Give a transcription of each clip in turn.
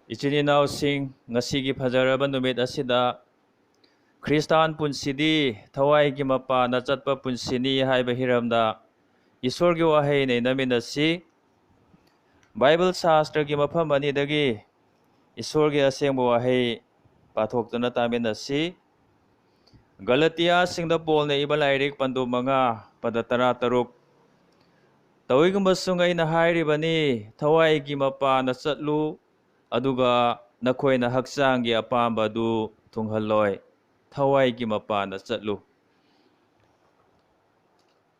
Ichil inausing ngasigi fajaraba numit asida Kristan punsidi thawai gi mapa na chatpa punsini haiba hiramda Isor gi wahai nei naminasi Bible Shastra gi mafam anidagi Isor gi asengba wahai pathokduna taminasi Galatia singda Paul na iba lairik pandu manga pada tara taruk Tawigumbasungai na hairibani thawai gi mapa na chatlu aduga nakhoi na haksang gi apamba du thunghalloi thawai gi mapa na chatlu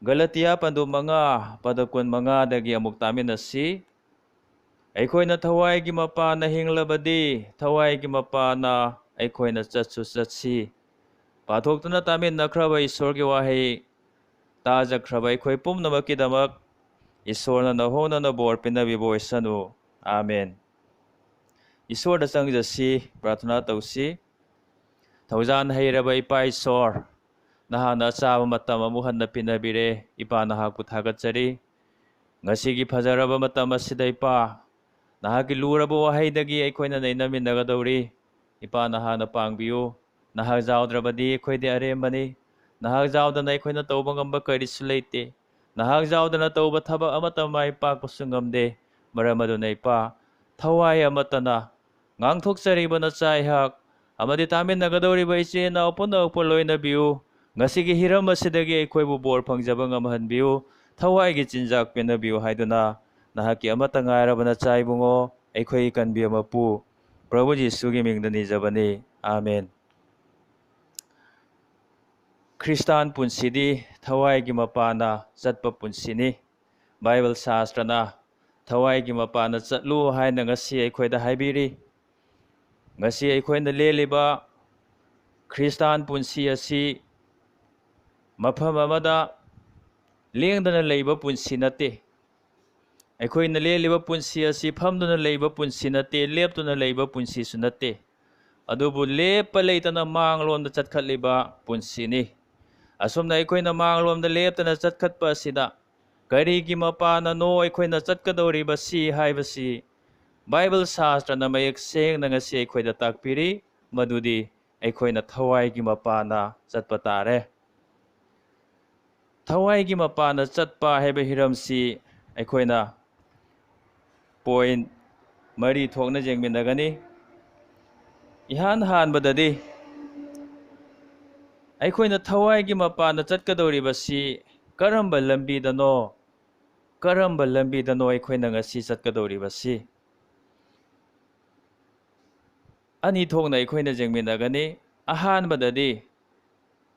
Galatia pandu manga padakun manga dagi amuk taminasi Aikoina thawai gi mapa na hinglabadi thawai gi mapa na aikoina chatsu chatsi pathokduna tamin nakraba Isor gi wahai tajakraba aikoi pumnamakkidamak Isorna nahona na bor pinabi boisanu Amen Isor da changjasi prathana tausi Thawjan hairaba ipa Isor nahana chaba matam amu hanna pinabire ipa nahakpu thagatchari ngasigi fajaraba matam asida ipa nahaki luraba wahaidagi aikoina nainaminagadawri ipa nahana pangbiyu nahak jawdrabadi aikoidi arembani nahak jawdana aikoina tawba ngamba karisu leite nahak jawdana tawba thaba amata mai pakpasu ngamde maram aduna ipa thawai amatana ngangthokcharibana chaihak amadi taminagadawriba iche naw punakpa loinabiyu ngasigi hiram asidagi aikoibu bor phangjaba ngamhanbiyu thawai gi chinjak pinabiyu haiduna nahaki amata ngairabana chaibungo aikoi kanbiya mapu Prabhu Jisu gi mingda nijabani Amen Kristan punsidi thawai gi mapana chatpa punsini Bible Shastrana thawai gi mapana chatlu haina ngasi aikoida haibiri ngasi aikoina leliba Kristan punsi asi mafam amada lengdana leiba punsi nate aikoina leliba punsi asi famduna leiba punsi nate leptuna leiba punsi su nate adubu lepa leitana manglomda chatkhatliba punsini asomna aikoina manglomda leptana chatkhatpa asida karigi mapana no aikoina chatkadawriba si haibasi Bible Shastra na mayek sengna ngasi aikoida takpiri madudi aikoina thawai gi mapana chatpa tare thawai gi mapana chatpa haiba hiramsi aikoina point mari thokna jengminagani ihan hanbadadi aikoina thawai gi mapana chatkadawribasi karamba lambidano aikoina ngasi chatkadawribasi ani thokna aikoina jengminagani ahanbadadi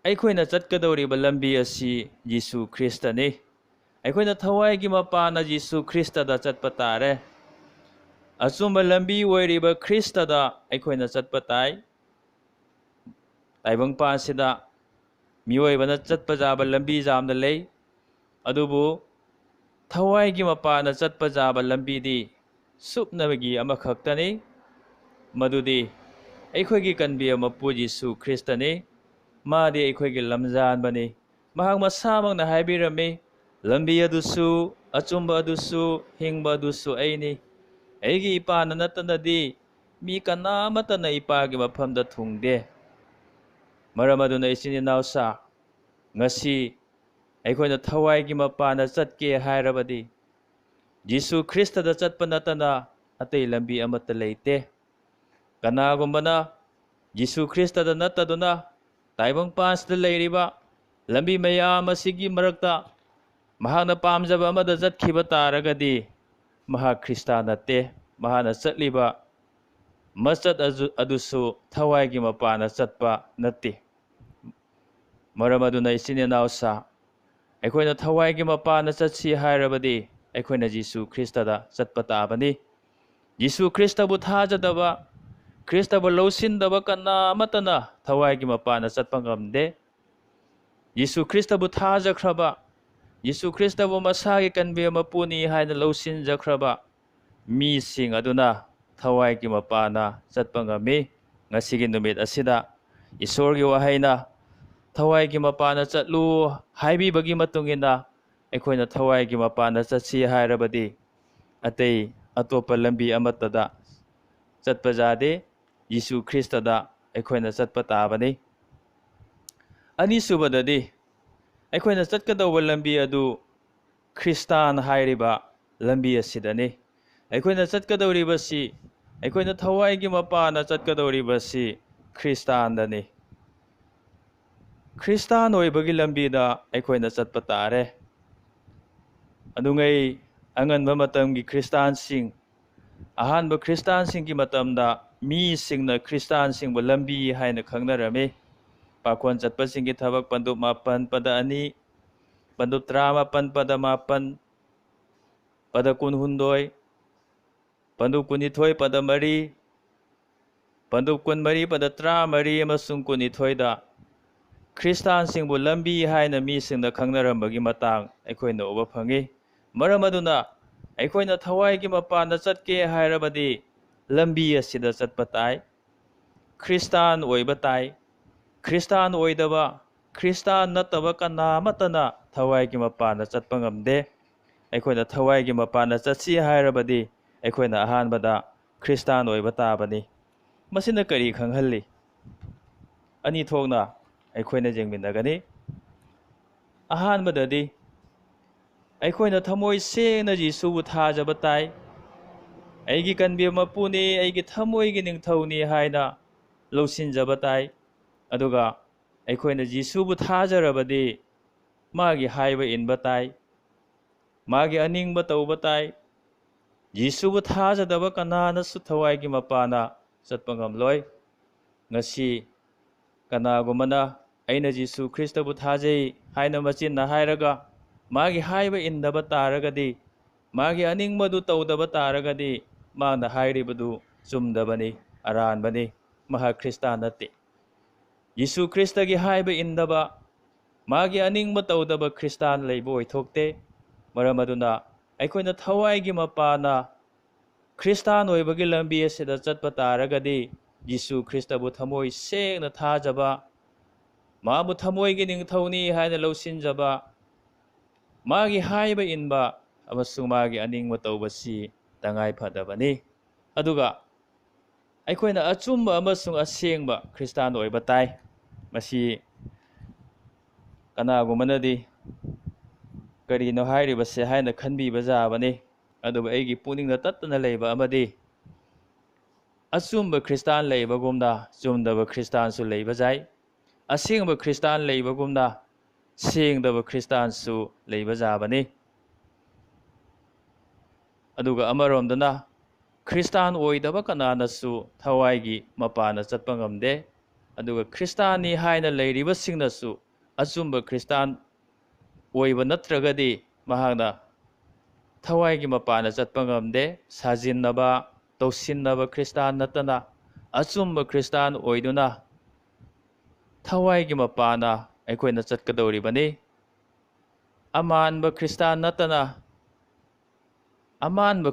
aikoina chatkadawriba lambi asi Jisu Kristani aikoina thawai gi mapana Jisu Kristada chatpa tare achumba lambi oiriba Kristada aikoina chatpa tai taibang pasida miyoibana chatpa jaba lambi jamna lei adubu thawai gi mapana chatpa jaba lambi di supnabagi amakhaktani madudi aikoigi kanbi amapu Jisu Kristani madi aikoigi lamjan bani mahak masamang na haibirami lambi adusu achumba adusu hingba adusu aini aigi ipana natanadi mi kanamatana ipagi mafamda thungde maram aduna ichini nausa ngasi aikoina thawai gi mapana chatke hairabadi Jisu Kristada chatpa natana atei lambi amata leite kanagumbana Jisu Kristada nataduna taibang pasda leiriba lambi mayam asigi marakta mahakna pamjaba amada chatkhiba taragadi mahak Krista nate mahana chatliba machat adusu thawai gi mapana chatpa nate maram aduna ichini nausa aikoina thawai gi mapana chatsi hairabadi aikoina Jisu Kristada chatpa tabani Jisu Kristabu thajadaba Kristabu losindaba kana amatana thawai gi mapana chatpa ngamde Jisu Kristabu thajakhraba Jisu Kristabu masagi kanbi mapuni haina losinjakraba mi sing aduna thawai gi mapana chatpa ngami ngasigi numit asida Isor gi wahaina thawai gi mapana chatlu haibi bagi matungina aikoina thawai gi mapana chatsi hairabadi atei atopa lambi amatada ꯆꯠꯄ ꯌꯥꯗꯦ ꯌꯤꯁꯨ ꯈ꯭ꯔꯤꯁꯇꯗ ꯑꯩꯈꯣꯏꯅ ꯆꯠꯄ ꯇꯥꯕꯅꯤ ꯑꯅꯤꯁꯨꯕꯗꯗꯤ ꯑꯩꯈꯣꯏꯅ ꯆꯠꯀꯗꯧꯕ ꯂꯝꯕꯤ ꯑꯗꯨ Christian ꯍꯥꯏꯔꯤꯕ ꯂꯝꯕꯤ ꯑꯁꯤꯗꯅꯤ ꯑꯩꯈꯣꯏꯅ ꯆꯠꯀꯗꯧꯔꯤꯕꯁꯤ ꯑꯩꯈꯣꯏꯅ ꯊꯋꯥꯏꯒꯤ ꯃꯄꯥꯟꯅ ꯆꯠꯀꯗꯧꯔꯤꯕꯁꯤ ꯈ꯭ꯔꯤꯁꯇꯥꯟꯗꯅꯤ ꯈ꯭ꯔꯤꯁꯇꯥꯟ ꯑꯣꯏꯕꯒꯤ ꯂꯝꯕꯤꯗ ꯑꯩꯈꯣꯏꯅ ꯆꯠꯄ ꯇꯥꯔꯦ ꯑꯗꯨꯉꯩ ꯑꯉꯟꯕ ꯃꯇꯝꯒꯤ ꯈ꯭ꯔꯤꯁꯇꯥꯟꯁꯤꯡ ꯑꯍꯥꯟꯕ ꯈ꯭ꯔꯤꯁꯇꯥꯟꯁꯤꯡꯒꯤ ꯃꯇꯝꯗ ꯃꯤꯁꯤꯡꯅ ꯈ꯭ꯔꯤꯁꯇꯥꯟꯁꯤꯡꯕꯨ ꯂꯝꯕꯤ ꯍꯥꯏꯅ ꯈꯪꯅꯔꯝꯃꯤ ꯄꯥꯈꯣꯟ ꯆꯠꯄꯁꯤꯡꯒꯤ ꯊꯕꯛ ꯄꯟꯗꯨꯞ 9 ꯄꯗ 2 ꯄꯟꯗꯨꯞ 19 ꯄꯗ 9 ꯄꯗ 12 ꯄꯟꯗꯨꯞ 12 ꯄꯗ 4 ꯄꯟꯗꯨꯞ 24 ꯄꯗ 14 ꯑꯃꯁꯨꯡ 22ꯗ ꯈ꯭ꯔꯤꯁꯇꯥꯟꯁꯤꯡꯕꯨ ꯂꯝꯕꯤ ꯍꯥꯏꯅ ꯃꯤꯁꯤꯡꯅ ꯈꯪꯅꯔꯝꯕꯒꯤ ꯃꯇꯥꯡ ꯑꯩꯈꯣꯏꯅ ꯎꯕ ꯐꯪꯉꯤ ꯃꯔꯝ ꯑꯗꯨꯅ ꯑꯩꯈꯣꯏꯅ ꯊꯋꯥꯏꯒꯤ ꯃꯄꯥꯟꯗ ꯆꯠꯀꯦ ꯍꯥꯏꯔꯕꯗꯤ ꯂꯝꯕꯤ ꯑꯁꯤꯗ ꯆꯠꯄ ꯇꯥꯏ ꯈ꯭ꯔꯤꯁꯇꯥꯟ ꯑꯣꯏꯕ ꯇꯥꯏ ꯈ꯭ꯔꯤꯁꯇꯥꯟ ꯑꯣꯏꯗꯕ ꯈ꯭ꯔꯤꯁꯇꯥꯟ ꯅꯠꯇꯕ ꯀꯅꯥ ꯑꯃꯠꯇꯅ ꯊꯋꯥꯏꯒꯤ ꯃꯄꯥꯟꯗ ꯆꯠꯄ ꯉꯝꯗꯦ ꯑꯩꯈꯣꯏꯅ ꯊꯋꯥꯏꯒꯤ ꯃꯄꯥꯟꯗ ꯆꯠꯁꯤ ꯍꯥꯏꯔꯕꯗꯤ ꯑꯩꯈꯣꯏꯅ ꯑꯍꯥꯟꯕꯗ ꯈ꯭ꯔꯤꯁꯇꯥꯟ ꯑꯣꯏꯕ ꯇꯥꯕꯅꯤ ꯃꯁꯤꯅ ꯀꯔꯤ ꯈꯪꯍꯜꯂꯤ ꯑꯅꯤ ꯊꯣꯛꯅ ꯑꯩꯈꯣꯏꯅ ꯌꯦꯡꯃꯤꯟꯅꯒꯅꯤ ꯑꯍꯥꯟꯕꯗꯗꯤ ꯑꯩꯈꯣꯏꯅ ꯊꯃꯣꯏ ꯁꯦꯡꯅ ꯌꯤꯁꯨꯕꯨ ꯊꯥꯖꯕ ꯇꯥꯏ ꯑꯩꯒꯤ ꯀꯟꯕꯤꯕ ꯃꯄꯨꯅꯤ ꯑꯩꯒꯤ ꯊꯃꯣꯏꯒꯤ ꯅꯤꯡꯊꯧꯅꯤ ꯍꯥꯏꯅ ꯂꯧꯁꯤꯟꯖꯕ ꯇꯥꯏ ꯑꯗꯨꯒ ꯑꯩꯈꯣꯏꯅ ꯌꯤꯁꯨꯕꯨ ꯊꯥꯖꯔꯕꯗꯤ ꯃꯥꯒꯤ ꯍꯥꯏꯕ ꯏꯟꯕ ꯇꯥꯏ ꯃꯥꯒꯤ ꯑꯅꯤꯡꯕ ꯇꯧꯕ ꯇꯥꯏ ꯌꯤꯁꯨꯕꯨ ꯊꯥꯖꯗꯕ ꯀꯅꯥꯅꯁꯨ ꯊꯋꯥꯏꯒꯤ ꯃꯄꯥꯟꯅ ꯆꯠꯄ ꯉꯝꯂꯣꯏ ꯉꯁꯤ ꯀꯅꯥꯒꯨꯝꯕꯅ ꯑꯩꯅ ꯌꯤꯁꯨ ꯈ꯭ꯔꯤꯁꯇꯕꯨ ꯊꯥꯖꯩ ꯍꯥꯏꯅ ꯃꯆꯤꯟꯅ ꯍꯥꯏꯔꯒ ꯃꯥꯒꯤ ꯍꯥꯏꯕ ꯏꯟꯗꯕ ꯇꯥꯔꯒꯗꯤ ꯃꯥꯒꯤ ꯑꯅꯤꯡꯕꯗꯨ ꯇꯧꯗꯕ ꯇꯥꯔꯒꯗꯤ ꯃꯥꯅ ꯍꯥꯏꯔꯤꯕꯗꯨ ꯆꯨꯝꯗꯕꯅꯤ ꯑꯔꯥꯟꯕꯅꯤ ꯃꯍꯥꯛ ꯈ꯭ꯔꯤꯁꯇꯥꯟ ꯅꯠꯇꯦ ꯌꯤꯁꯨ ꯈ꯭ꯔꯤꯁꯇꯒꯤ ꯍꯥꯏꯕ ꯏꯟꯗꯕ ꯃꯥꯒꯤ ꯑꯅꯤꯡꯕ ꯇꯧꯗꯕ ꯈ꯭ꯔꯤꯁꯇꯥꯟ ꯂꯩꯕ ꯑꯣꯏꯊꯣꯛꯇꯦ ꯃꯔꯝ ꯑꯗꯨꯅ ꯑꯩꯈꯣꯏꯅ ꯊꯋꯥꯏꯒꯤ ꯃꯄꯥꯟꯅ ꯈ꯭ꯔꯤꯁꯇꯥꯟ ꯑꯣꯏꯕꯒꯤ ꯂꯝꯕꯤ ꯑꯁꯤꯗ ꯆꯠꯄ ꯇꯥꯔꯒꯗꯤ ꯌꯤꯁꯨ ꯈ꯭ꯔꯤꯁꯇꯕꯨ ꯊꯃꯣꯏ ꯁꯦꯡꯅ ꯊꯥꯖꯕ ꯃꯥꯕꯨ ꯊꯃꯣꯏꯒꯤ ꯅꯤꯡꯊꯧꯅꯤ ꯍꯥꯏꯅ ꯂꯧꯁꯤꯟꯖꯕ ꯃꯥꯒꯤ ꯍꯥꯏꯕ ꯏꯟꯕ ꯑꯃꯁꯨꯡ ꯃꯥꯒꯤ ꯑꯅꯤꯡꯕ ꯇꯧꯕꯁꯤ ꯇꯉꯥꯏ ꯐꯗꯕꯅꯤ ꯑꯗꯨꯒ ꯑꯩꯈꯣꯏꯅ ꯑꯆꯨꯝꯕ ꯑꯃꯁꯨꯡ ꯑꯁꯦꯡꯕ ꯈ꯭ꯔꯤꯁꯇꯥꯟ ꯑꯣꯏꯕ ꯇꯥꯏ ꯃꯁꯤ ꯀꯅꯥꯒꯨꯝꯕꯅꯗꯤ ꯀꯔꯤꯅꯣ ꯍꯥꯏꯔꯤꯕꯁꯦ ꯍꯥꯏꯅ ꯈꯟꯕꯤꯕ ꯌꯥꯕꯅꯤ ꯑꯗꯨꯕꯨ ꯑꯩꯒꯤ ꯄꯨꯛꯅꯤꯡꯗ ꯇꯠꯇꯅ ꯂꯩꯕ ꯑꯃꯗꯤ ꯑꯆꯨꯝꯕ ꯈ꯭ꯔꯤꯁꯇꯥꯟ ꯂꯩꯕꯒꯨꯝꯅ ꯆꯨꯝꯗꯕ ꯈ꯭ꯔꯤꯁꯇꯥꯟꯁꯨ ꯂꯩꯕ ꯌꯥꯏ ꯑꯁꯦꯡꯕ ꯈ꯭ꯔꯤꯁꯇꯥꯟ ꯂꯩꯕꯒꯨꯝꯅ ꯁꯦꯡꯗꯕ ꯈ꯭ꯔꯤꯁꯇꯥꯟꯁꯨ ꯂꯩꯕ ꯌꯥꯕꯅꯤ ꯑꯗꯨꯒ ꯑꯃꯔꯣꯝꯗꯅ ꯈ꯭ꯔꯤꯁꯇꯥꯟ ꯑꯣꯏꯗꯕ ꯀꯅꯥꯅꯁꯨ ꯊꯋꯥꯏꯒꯤ ꯃꯄꯥꯟꯅ ꯆꯠꯄ ꯉꯝꯗꯦ ꯑꯗꯨꯒ ꯈ꯭ꯔꯤꯁꯇꯥꯟꯅꯤ ꯍꯥꯏꯅ ꯂꯩꯔꯤꯕꯁꯤꯡꯅꯁꯨ ꯑꯆꯨꯝꯕ ꯈ꯭ꯔꯤꯁꯇꯥꯟ ꯑꯣꯏꯕ ꯅꯠꯇ꯭ꯔꯒꯗꯤ ꯃꯍꯥꯛꯅ ꯊꯋꯥꯏꯒꯤ ꯃꯄꯥꯟꯅ ꯆꯠꯄ ꯉꯝꯗꯦ ꯁꯥꯖꯤꯟꯅꯕ ꯇꯧꯁꯤꯟꯅꯕ ꯈ꯭ꯔꯤꯁꯇꯥꯟ ꯅꯠꯇꯅ ꯑꯆꯨꯝꯕ ꯈ꯭ꯔꯤꯁꯇꯥꯟ ꯑꯣꯏꯗꯨꯅ ꯊꯋꯥꯏꯒꯤ ꯃꯄꯥꯟꯅ ꯑꯩꯈꯣꯏꯅ ꯆꯠꯀꯗꯧꯔꯤꯕꯅꯤ ꯑꯃꯥꯟꯕ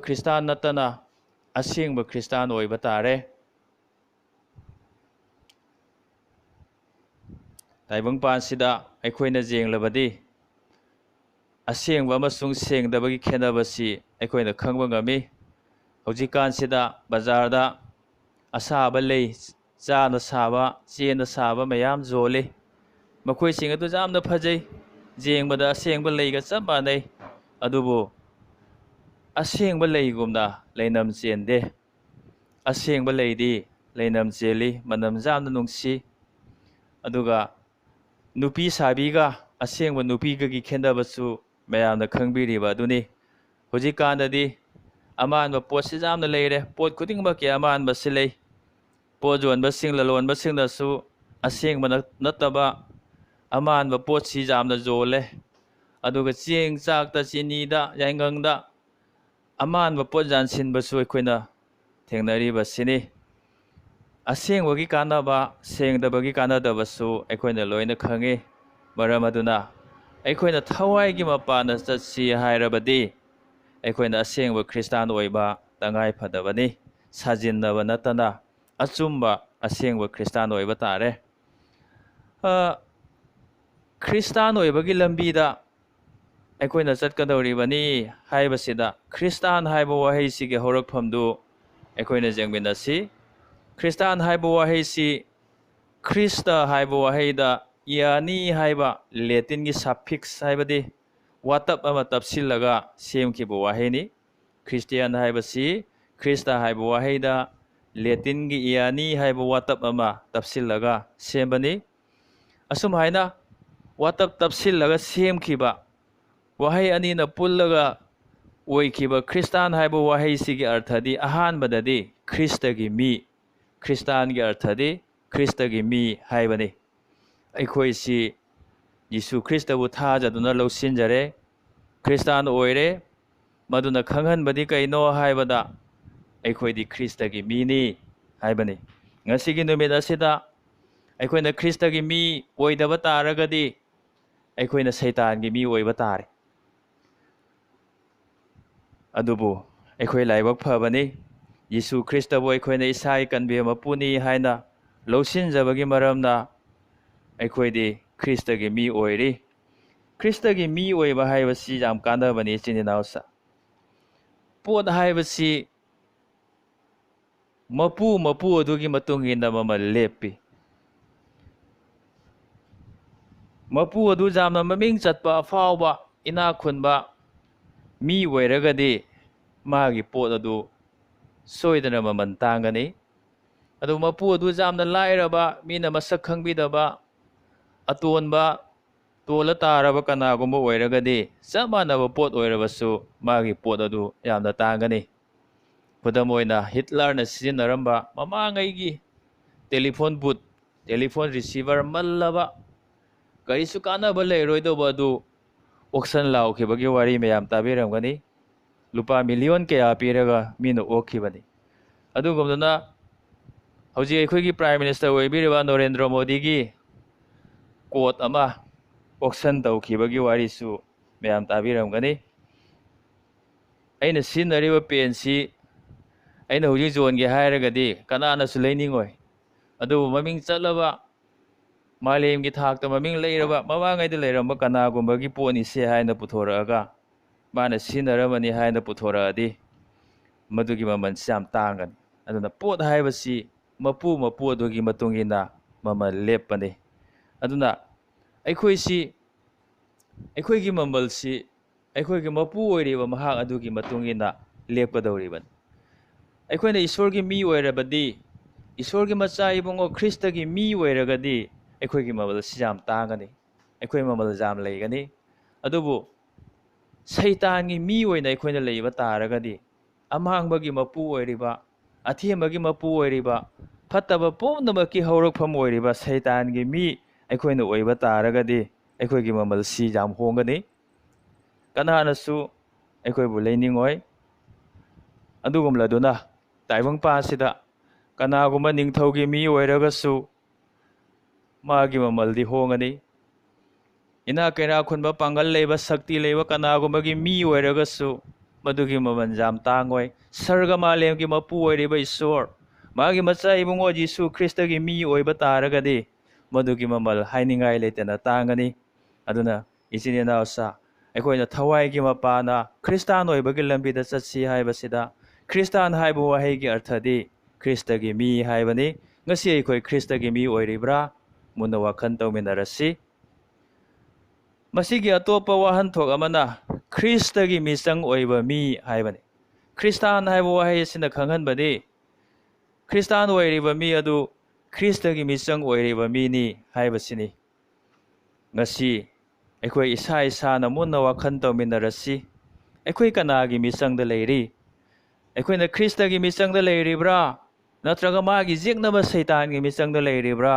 ꯈ꯭ꯔꯤꯁꯇꯥꯟ ꯅꯠꯇꯅ ꯑꯁꯦꯡꯕ ꯈ꯭ꯔꯤꯁꯇꯥꯟ ꯑꯣꯏꯕ ꯇꯥꯔꯦ ꯇꯥꯏꯕꯪꯄꯥꯟꯁꯤꯗ ꯑꯩꯈꯣꯏꯅ ꯌꯦꯡꯂꯕꯗꯤ ꯑꯁꯦꯡꯕ ꯑꯃꯁꯨꯡ ꯁꯦꯡꯗꯕꯒꯤ ꯈꯦꯠꯅꯕꯁꯤ ꯑꯩꯈꯣꯏꯅ ꯈꯪꯕ ꯉꯝꯃꯤ ꯍꯧꯖꯤꯛꯀꯥꯟꯁꯤꯗ ꯕꯖꯥꯔꯗ ꯑꯁꯥꯕ ꯂꯩ ꯆꯥꯅ ꯁꯥꯕ ꯆꯦꯅ ꯁꯥꯕ ꯃꯌꯥꯝ ꯌꯣꯜꯂꯤ ꯃꯈꯣꯏꯁꯤꯡ ꯑꯗꯨ ꯌꯥꯝꯅ ꯐꯖꯩ ꯌꯦꯡꯕꯗ ꯑꯁꯦꯡꯕ ꯂꯩꯒ ꯆꯞ ꯃꯥꯟꯅꯩ ꯑꯗꯨꯕꯨ ꯑꯁꯦꯡꯕ ꯂꯩꯒꯨꯝꯅ ꯂꯩꯅꯝ ꯆꯦꯟꯗꯦ ꯑꯁꯦꯡꯕ ꯂꯩꯗꯤ ꯂꯩꯅꯝ ꯆꯦꯜꯂꯤ ꯃꯅꯝ ꯌꯥꯝꯅ ꯅꯨꯡꯁꯤ ꯑꯗꯨꯒ ꯅꯨꯄꯤ ꯁꯥꯕꯤꯒ ꯑꯁꯦꯡꯕ ꯅꯨꯄꯤꯒꯒꯤ ꯈꯦꯠꯅꯕꯁꯨ ꯃꯌꯥꯝꯅ ꯈꯪꯕꯤꯔꯤꯕ ꯑꯗꯨꯅꯤ ꯍꯧꯖꯤꯛꯀꯥꯟꯗꯗꯤ ꯑꯃꯥꯟꯕ ꯄꯣꯠꯁꯤ ꯌꯥꯝꯅ ꯂꯩꯔꯦ ꯄꯣꯠ ꯈꯨꯗꯤꯡꯃꯛꯀꯤ ꯑꯃꯥꯟꯕꯁꯤ ꯂꯩ ꯄꯣꯠ ꯌꯣꯟꯕꯁꯤꯡ ꯂꯂꯣꯟꯕꯁꯤꯡꯅꯁꯨ ꯑꯁꯦꯡꯕ ꯅꯠꯇꯕ ꯑꯃꯥꯟꯕ ꯄꯣꯠꯁꯤ ꯌꯥꯝꯅ ꯌꯣꯜꯂꯦ ꯑꯗꯨꯒ ꯆꯦꯡ ꯆꯥꯛꯇ ꯆꯤꯅꯤꯗ ꯌꯥꯏꯉꯪꯗ ꯑꯃꯥꯟꯕ ꯄꯣꯠ ꯌꯥꯟꯁꯤꯟꯕꯁꯨ ꯑꯩꯈꯣꯏꯅ ꯊꯦꯡꯅꯔꯤꯕꯁꯤꯅꯤ ꯑꯁꯦꯡꯕꯒꯤ ꯀꯥꯟꯅꯕ ꯁꯦꯡꯗꯕꯒꯤ ꯀꯥꯟꯅꯗꯕꯁꯨ ꯑꯩꯈꯣꯏꯅ ꯂꯣꯏꯅ ꯈꯪꯉꯤ ꯃꯔꯝ ꯑꯗꯨꯅ ꯑꯩꯈꯣꯏꯅ ꯊꯋꯥꯏꯒꯤ ꯃꯄꯥꯟꯗ ꯆꯠꯁꯤ ꯍꯥꯏꯔꯕꯗꯤ ꯑꯩꯈꯣꯏꯅ ꯑꯁꯦꯡꯕ ꯈ꯭ꯔꯤꯁꯇꯥꯟ ꯑꯣꯏꯕ ꯇꯉꯥꯏ ꯐꯗꯕꯅꯤ ꯁꯥꯖꯤꯟꯅꯕ ꯅꯠꯇꯅ ꯑꯆꯨꯝꯕ ꯑꯁꯦꯡꯕ ꯈ꯭ꯔꯤꯁꯇꯥꯟ ꯑꯣꯏꯕ ꯇꯥꯔꯦ ꯈ꯭ꯔꯤꯁꯇꯥꯟ ꯑꯣꯏꯕꯒꯤ ꯂꯝꯕꯤꯗ ꯑꯩꯈꯣꯏꯅ ꯆꯠꯀꯗꯧꯔꯤꯕꯅꯤ ꯍꯥꯏꯕꯁꯤꯗ ꯈ꯭ꯔꯤꯁꯇꯥꯟ ꯍꯥꯏꯕ ꯋꯥꯍꯩꯁꯤꯒꯤ ꯍꯧꯔꯛꯐꯝꯗꯨ ꯑꯩꯈꯣꯏꯅ ꯌꯦꯡꯃꯤꯟꯅꯁꯤ ꯈ꯭ꯔꯤꯁꯇꯥꯟ ꯍꯥꯏꯕ ꯋꯥꯍꯩꯁꯤ ꯈ꯭ꯔꯤꯁꯇ ꯍꯥꯏꯕ ꯋꯥꯍꯩꯗ ꯏꯌꯥꯅꯤ ꯍꯥꯏꯕ ꯂꯦꯇꯤꯟꯒꯤ ꯁꯐꯤꯛꯁ ꯍꯥꯏꯕꯗꯤ ꯋꯥꯇꯞ ꯑꯃ ꯇꯞꯁꯤꯜꯂꯒ ꯁꯦꯝꯈꯤꯕ ꯋꯥꯍꯩꯅꯤ ꯈ꯭ꯔꯤꯁꯇꯤꯌꯥꯟ ꯍꯥꯏꯕꯁꯤ ꯈ꯭ꯔꯤꯁꯇ ꯍꯥꯏꯕ ꯋꯥꯍꯩꯗ ꯂꯦꯇꯤꯟꯒꯤ ꯏꯌꯥꯅꯤ ꯍꯥꯏꯕ ꯋꯥꯇꯞ ꯑꯃ ꯇꯞꯁꯤꯜꯂꯒ ꯁꯦꯝꯕꯅꯤ ꯑꯁꯨꯝꯍꯥꯏꯅ ꯋꯥꯇꯞ ꯇꯞꯁꯤꯜꯂꯒ ꯁꯦꯝꯈꯤꯕ ꯋꯥꯍꯩ ꯑꯅꯤꯅ ꯄꯨꯜꯂꯒ ꯑꯣꯏꯈꯤꯕ ꯈ꯭ꯔꯤꯁꯇꯥꯟ ꯍꯥꯏꯕ ꯋꯥꯍꯩꯁꯤꯒꯤ ꯑꯔꯊꯗꯤ ꯑꯍꯥꯟꯕꯗꯗꯤ ꯈ꯭ꯔꯤꯁꯇꯒꯤ ꯃꯤ ꯈ꯭ꯔꯤꯁꯇꯥꯟꯒꯤ ꯑꯔꯊꯗꯤ ꯈ꯭ꯔꯤꯁꯇꯒꯤ ꯃꯤ ꯍꯥꯏꯕꯅꯤ ꯑꯩꯈꯣꯏꯁꯤ ꯌꯤꯁꯨ ꯈ꯭ꯔꯤꯁꯇꯕꯨ ꯊꯥꯖꯗꯨꯅ ꯂꯧꯁꯤꯟꯖꯔꯦ ꯈ꯭ꯔꯤꯁꯇꯥꯟ ꯑꯣꯏꯔꯦ ꯃꯗꯨꯅ ꯈꯪꯍꯟꯕꯗꯤ ꯀꯩꯅꯣ ꯍꯥꯏꯕꯗ ꯑꯩꯈꯣꯏꯗꯤ ꯈ꯭ꯔꯤꯁꯇꯒꯤ ꯃꯤꯅꯤ ꯍꯥꯏꯕꯅꯤ ꯉꯁꯤꯒꯤ ꯅꯨꯃꯤꯠ ꯑꯁꯤꯗ ꯑꯩꯈꯣꯏꯅ ꯈ꯭ꯔꯤꯁꯇꯒꯤ ꯃꯤ ꯑꯣꯏꯗꯕ ꯇꯥꯔꯒꯗꯤ ꯑꯩꯈꯣꯏꯅ ꯁꯩꯇꯥꯟꯒꯤ ꯃꯤ ꯑꯣꯏꯕ ꯇꯥꯔꯦ ꯑꯗꯨꯕꯨ ꯑꯩꯈꯣꯏ ꯂꯥꯏꯕꯛ ꯐꯕꯅꯤ ꯌꯤꯁꯨ ꯈ꯭ꯔꯤꯁꯇꯕꯨ ꯑꯩꯈꯣꯏꯅ ꯏꯁꯥꯒꯤ ꯀꯟꯕꯤ ꯃꯄꯨꯅꯤ ꯍꯥꯏꯅ ꯂꯧꯁꯤꯟꯖꯕꯒꯤ ꯃꯔꯝꯅ ꯑꯩꯈꯣꯏꯗꯤ ꯈ꯭ꯔꯤꯁꯇꯒꯤ ꯃꯤ ꯑꯣꯏꯔꯤ ꯈ꯭ꯔꯤꯁꯇꯒꯤ ꯃꯤ ꯑꯣꯏꯕ ꯍꯥꯏꯕꯁꯤ ꯌꯥꯝ ꯀꯥꯟꯅꯕꯅꯤ ꯏꯆꯤꯟ ꯏꯅꯥꯎꯁ ꯄꯣꯠ ꯍꯥꯏꯕꯁꯤ ꯃꯄꯨ ꯑꯗꯨꯒꯤ ꯃꯇꯨꯡ ꯏꯟꯅ ꯃꯃꯜ ꯂꯦꯞꯄꯤ ꯃꯄꯨ ꯑꯗꯨ ꯌꯥꯝꯅ ꯃꯃꯤꯡ ꯆꯠꯄ ꯑꯐꯥꯎꯕ ꯏꯅꯥꯛ ꯈꯨꯟꯕ ꯃꯤ ꯑꯣꯏꯔꯒꯗꯤ ꯃꯥꯒꯤ ꯄꯣꯠ ꯑꯗꯨ ꯁꯣꯏꯗꯅ ꯃꯃꯜ ꯇꯥꯡꯒꯅꯤ ꯑꯗꯨ ꯃꯄꯨ ꯑꯗꯨ ꯌꯥꯝꯅ ꯂꯥꯏꯔꯕ ꯃꯤꯅ ꯃꯁꯛ ꯈꯪꯕꯤꯗꯕ ꯑꯇꯣꯟꯕ ꯇꯣꯜꯂ ꯇꯥꯔꯕ ꯀꯅꯥꯒꯨꯝꯕ ꯑꯣꯏꯔꯒꯗꯤ ꯆꯞ ꯃꯥꯟꯅꯕ ꯄꯣꯠ ꯑꯣꯏꯔꯕꯁꯨ ꯃꯥꯒꯤ ꯄꯣꯠ ꯑꯗꯨ ꯌꯥꯝꯅ ꯇꯥꯡꯒꯅꯤ ꯈꯨꯗꯝ ꯑꯣꯏꯅ ꯍꯤꯠꯂꯔꯅ ꯁꯤꯖꯤꯟꯅꯔꯝꯕ ꯃꯃꯥꯡꯉꯩꯒꯤ ꯇꯦꯂꯤꯐꯣꯟ ꯕꯨꯠ ꯇꯦꯂꯤꯐꯣꯟ ꯔꯤꯁꯤꯚꯔ ꯃꯜꯂꯕ ꯀꯔꯤꯁꯨ ꯀꯥꯟꯅꯕ ꯂꯩꯔꯣꯏꯗꯧꯕ ꯑꯗꯨ ꯑꯣꯛꯁꯟ ꯂꯥꯎꯈꯤꯕꯒꯤ ꯋꯥꯔꯤ ꯃꯌꯥꯝ ꯇꯥꯕꯤꯔꯝꯒꯅꯤ ꯂꯨꯄꯥ ꯃꯤꯂꯤꯌꯟ ꯀꯌꯥ ꯄꯤꯔꯒ ꯃꯤꯅ ꯑꯣꯛꯈꯤꯕꯅꯤ ꯑꯗꯨꯒꯨꯝꯂꯗꯨꯅ ꯍꯧꯖꯤꯛ ꯑꯩꯈꯣꯏꯒꯤ ꯄ꯭ꯔꯥꯏꯝ ꯃꯤꯅꯤꯁꯇꯔ ꯑꯣꯏꯕꯤꯔꯤꯕ ꯅꯔꯦꯟꯗ꯭ꯔ ꯃꯣꯗꯤꯒꯤ ꯀꯣꯠ ꯑꯃ ꯑꯣꯛꯁꯟ ꯇꯧꯈꯤꯕꯒꯤ ꯋꯥꯔꯤꯁꯨ ꯃꯌꯥꯝ ꯇꯥꯕꯤꯔꯝꯒꯅꯤ ꯑꯩꯅ ꯁꯤꯖꯤꯟꯅꯔꯤꯕ ꯄꯦꯟꯁꯤ ꯑꯩꯅ ꯍꯧꯖꯤꯛ ꯌꯣꯟꯒꯦ ꯍꯥꯏꯔꯒꯗꯤ ꯀꯅꯥꯅꯁꯨ ꯂꯩꯅꯤꯡꯉꯣꯏ ꯑꯗꯨꯕꯨ ꯃꯃꯤꯡ ꯆꯠꯂꯕ ꯃꯥꯂꯦꯝꯒꯤ ꯊꯥꯛꯇ ꯃꯃꯤꯡ ꯂꯩꯔꯕ ꯃꯃꯥꯡꯉꯩꯗ ꯂꯩꯔꯝꯕ ꯀꯅꯥꯒꯨꯝꯕꯒꯤ ꯄꯣꯠꯅꯤꯁꯦ ꯍꯥꯏꯅ ꯄꯨꯊꯣꯔꯛꯑꯒ ꯃꯥꯅ ꯁꯤꯖꯤꯟꯅꯔꯝꯃꯅꯤ ꯍꯥꯏꯅ ꯄꯨꯊꯣꯔꯛꯑꯗꯤ ꯃꯗꯨꯒꯤ ꯃꯃꯜꯁꯤ ꯌꯥꯝ ꯇꯥꯡꯒꯅꯤ ꯑꯗꯨꯅ ꯄꯣꯠ ꯍꯥꯏꯕꯁꯤ ꯃꯄꯨ ꯑꯗꯨꯒꯤ ꯃꯇꯨꯡ ꯏꯟꯅ ꯃꯃꯜ ꯂꯦꯞꯄꯅꯤ ꯑꯗꯨꯅ ꯑꯩꯈꯣꯏꯁꯤ ꯑꯩꯈꯣꯏꯒꯤ ꯃꯃꯜꯁꯤ ꯑꯩꯈꯣꯏꯒꯤ ꯃꯄꯨ ꯑꯣꯏꯔꯤꯕ ꯃꯍꯥꯛ ꯑꯗꯨꯒꯤ ꯃꯇꯨꯡ ꯏꯟꯅ ꯂꯦꯞꯀꯗꯧꯔꯤꯕꯅꯤ ꯑꯩꯈꯣꯏꯅ ꯏꯁꯣꯔꯒꯤ ꯃꯤ ꯑꯣꯏꯔꯕꯗꯤ ꯏꯁꯣꯔꯒꯤ ꯃꯆꯥ ꯏꯕꯨꯡꯉꯣ ꯈ꯭ꯔꯤꯁꯇꯒꯤ ꯃꯤ ꯑꯣꯏꯔꯒꯗꯤ ꯑꯩꯈꯣꯏꯒꯤ ꯃꯃꯜꯁꯤ ꯌꯥꯝ ꯇꯥꯡꯒꯅꯤ ꯑꯩꯈꯣꯏ ꯃꯃꯜ ꯌꯥꯝ ꯂꯩꯒꯅꯤ ꯑꯗꯨꯕꯨ ꯁꯩꯇꯥꯟꯒꯤ ꯃꯤ ꯑꯣꯏꯅ ꯑꯩꯈꯣꯏꯅ ꯂꯩꯕ ꯇꯥꯔꯒꯗꯤ ꯑꯃꯥꯡꯕꯒꯤ ꯃꯄꯨ ꯑꯣꯏꯔꯤꯕ ꯑꯊꯦꯝꯕꯒꯤ ꯃꯄꯨ ꯑꯣꯏꯔꯤꯕ ꯐꯠꯇꯕ ꯄꯨꯝꯅꯃꯛꯀꯤ ꯍꯧꯔꯛꯐꯝ ꯑꯣꯏꯔꯤꯕ ꯁꯩꯇꯥꯟꯒꯤ ꯃꯤ ꯑꯩꯈꯣꯏꯅ ꯑꯣꯏꯕ ꯇꯥꯔꯒꯗꯤ ꯑꯩꯈꯣꯏꯒꯤ ꯃꯃꯜꯁꯤ ꯌꯥꯝ ꯍꯣꯡꯒꯅꯤ ꯀꯅꯥꯅꯁꯨ ꯑꯩꯈꯣꯏꯕꯨ ꯂꯩꯅꯤꯡꯉꯣꯏ ꯑꯗꯨꯒꯨꯝꯂꯗꯨꯅ ꯇꯥꯏꯕꯪꯄꯥꯟꯁꯤꯗ ꯀꯅꯥꯒꯨꯝꯕ ꯅꯤꯡꯊꯧꯒꯤ ꯃꯤ ꯑꯣꯏꯔꯒꯁꯨ ꯃꯥꯒꯤ ꯃꯃꯜꯗꯤ ꯍꯣꯡꯒꯅꯤ ꯏꯅꯥꯛ ꯀꯩꯔꯥꯛ ꯈꯨꯟꯕ ꯄꯥꯡꯒꯜ ꯂꯩꯕ ꯁꯛꯇꯤ ꯂꯩꯕ ꯀꯅꯥꯒꯨꯝꯕꯒꯤ ꯃꯤ ꯑꯣꯏꯔꯒꯁꯨ ꯃꯗꯨꯒꯤ ꯃꯃꯜ ꯌꯥꯝ ꯇꯥꯡꯉꯣꯏ ꯁꯔꯒ ꯃꯥꯂꯦꯝꯒꯤ ꯃꯄꯨ ꯑꯣꯏꯔꯤꯕ ꯏꯁꯣꯔ ꯃꯥꯒꯤ ꯃꯆꯥ ꯏꯕꯨꯡꯉꯣ ꯌꯤꯁꯨ ꯈ꯭ꯔꯤꯁꯇꯒꯤ ꯃꯤ ꯑꯣꯏꯕ ꯇꯥꯔꯒꯗꯤ ꯃꯗꯨꯒꯤ ꯃꯃꯜ ꯍꯥꯏꯅꯤꯡꯉꯥꯏ ꯂꯩꯇꯅ ꯇꯥꯡꯒꯅꯤ ꯑꯗꯨꯅ ꯏꯆꯤꯟ ꯏꯅꯥꯎꯁꯥ ꯑꯩꯈꯣꯏꯅ ꯊꯋꯥꯏꯒꯤ ꯃꯄꯥꯅ ꯈ꯭ꯔꯤꯁꯇꯥꯟ ꯑꯣꯏꯕꯒꯤ ꯂꯝꯕꯤꯗ ꯆꯠꯁꯤ ꯍꯥꯏꯕꯁꯤꯗ ꯈ꯭ꯔꯤꯁꯇꯥꯟ ꯍꯥꯏꯕ ꯋꯥꯍꯩꯒꯤ ꯑꯔꯊꯗꯤ ꯈ꯭ꯔꯤꯁꯇꯒꯤ ꯃꯤ ꯍꯥꯏꯕꯅꯤ ꯉꯁꯤ ꯑꯩꯈꯣꯏ ꯈ꯭ꯔꯤꯁꯇꯒꯤ ꯃꯤ ꯑꯣꯏꯔꯤꯕ꯭ꯔꯥ ꯃꯨꯟꯅ ꯋꯥꯈꯜ ꯇꯧꯃꯤꯟꯅꯔꯁꯤ ꯃꯁꯤꯒꯤ ꯑꯇꯣꯞꯄ ꯋꯥꯍꯟꯊꯣꯛ ꯑꯃꯅ ꯈ꯭ꯔꯤꯁꯇꯒꯤ ꯃꯤꯆꯪ ꯑꯣꯏꯕ ꯃꯤ ꯍꯥꯏꯕꯅꯤ ꯈ꯭ꯔꯤꯁꯇꯥꯟ ꯍꯥꯏꯕ ꯋꯥꯍꯩ ꯑꯁꯤꯅ ꯈꯪꯍꯟꯕꯗꯤ ꯈ꯭ꯔꯤꯁꯇꯥꯟ ꯑꯣꯏꯔꯤꯕ ꯃꯤ ꯑꯗꯨ ꯈ꯭ꯔꯤꯁꯇꯒꯤ ꯃꯤꯆꯪ ꯑꯣꯏꯔꯤꯕ ꯃꯤꯅꯤ ꯍꯥꯏꯕꯁꯤꯅꯤ ꯉꯁꯤ ꯑꯩꯈꯣꯏ ꯏꯁꯥ ꯏꯁꯥꯅ ꯃꯨꯟꯅ ꯋꯥꯈꯜ ꯇꯧꯃꯤꯟꯅꯔꯁꯤ ꯑꯩꯈꯣই ꯀꯅꯥꯒꯤ ꯃꯤꯆꯪꯗ ꯂꯩꯔꯤ ꯑꯩꯈꯣꯏꯅ ꯈ꯭ꯔꯤꯁꯇꯒꯤ ꯃꯤꯆꯪꯗ ꯂꯩꯔꯤꯕ꯭ꯔꯥ ꯅꯠꯇ꯭ꯔꯒ ꯃꯥꯒꯤ ꯌꯦꯛꯅꯕ ꯁꯩꯇꯥꯟꯒꯤ ꯃꯤꯆꯪꯗ ꯂꯩꯔꯤꯕ꯭ꯔꯥ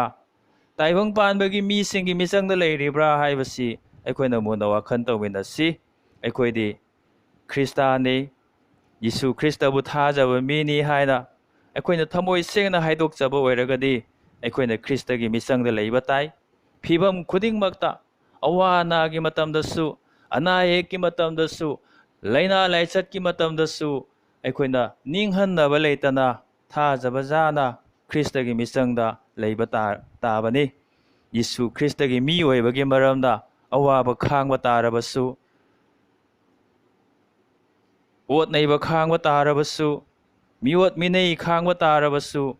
ꯇꯥꯏꯕꯪ ꯄꯥꯟꯕꯒꯤ ꯃꯤꯁꯤꯡꯒꯤ ꯃꯤꯆꯪꯗ ꯂꯩꯔꯤꯕ꯭ꯔꯥ ꯍꯥꯏꯕꯁꯤ ꯑꯩꯈꯣꯏꯅ ꯃꯨꯟꯅ ꯋꯥꯈꯜ ꯇꯧꯃꯤꯟꯅꯁꯤ ꯑꯩꯈꯣꯏꯗꯤ ꯈ꯭ꯔꯤꯁꯇꯥꯟꯅꯤ ꯌꯤꯁꯨ ꯈ꯭ꯔꯤꯁꯇꯕꯨ ꯊꯥꯖꯕ ꯃꯤꯅꯤ ꯍꯥꯏꯅ ꯑꯩꯈꯣꯏꯅ ꯊꯃꯣꯏ ꯁꯦꯡꯅ ꯍꯥꯏꯗꯣꯛꯆꯕ ꯑꯣꯏꯔꯒꯗꯤ ꯑꯩꯈꯣꯏꯅ ꯈ꯭ꯔꯤꯁꯇꯒꯤ ꯃꯤꯆꯪꯗ ꯂꯩꯕ ꯇꯥꯏ ꯐꯤꯕꯝ ꯈꯨꯗꯤꯡꯃꯛꯇ ꯑꯋꯥ ꯑꯅꯥꯒꯤ ꯃꯇꯝꯗꯁꯨ ꯑꯅꯥ ꯑꯌꯦꯛꯀꯤ ꯃꯇꯝꯗꯁꯨ ꯂꯩꯅꯥ ꯂꯥꯏꯆꯠꯀꯤ ꯃꯇꯝꯗꯁꯨ ꯑꯩꯈꯣꯏꯅ ꯅꯤꯡꯍꯟꯅꯕ ꯂꯩꯇꯅ ꯊꯥꯖꯕ ꯖꯥꯅ ꯈ꯭ꯔꯤꯁꯇꯒꯤ ꯃꯤꯆꯪꯗ ꯂꯩꯕ ꯇꯥꯕꯅꯤ ꯌꯤꯁꯨ ꯈ꯭ꯔꯤꯁꯇꯒꯤ ꯃꯤ ꯑꯣꯏꯕꯒꯤ ꯃꯔꯝꯅ ꯑꯋꯥꯕ ꯈꯥꯡꯕ ꯇꯥꯔꯕꯁꯨ ꯑꯣꯠ ꯅꯩꯕ ꯈꯥꯡꯕ ꯇꯥꯔꯕꯁꯨ ꯃꯤꯑꯣꯠ ꯃꯤꯅꯩ ꯈꯥꯡꯕ ꯇꯥꯔꯕꯁꯨ,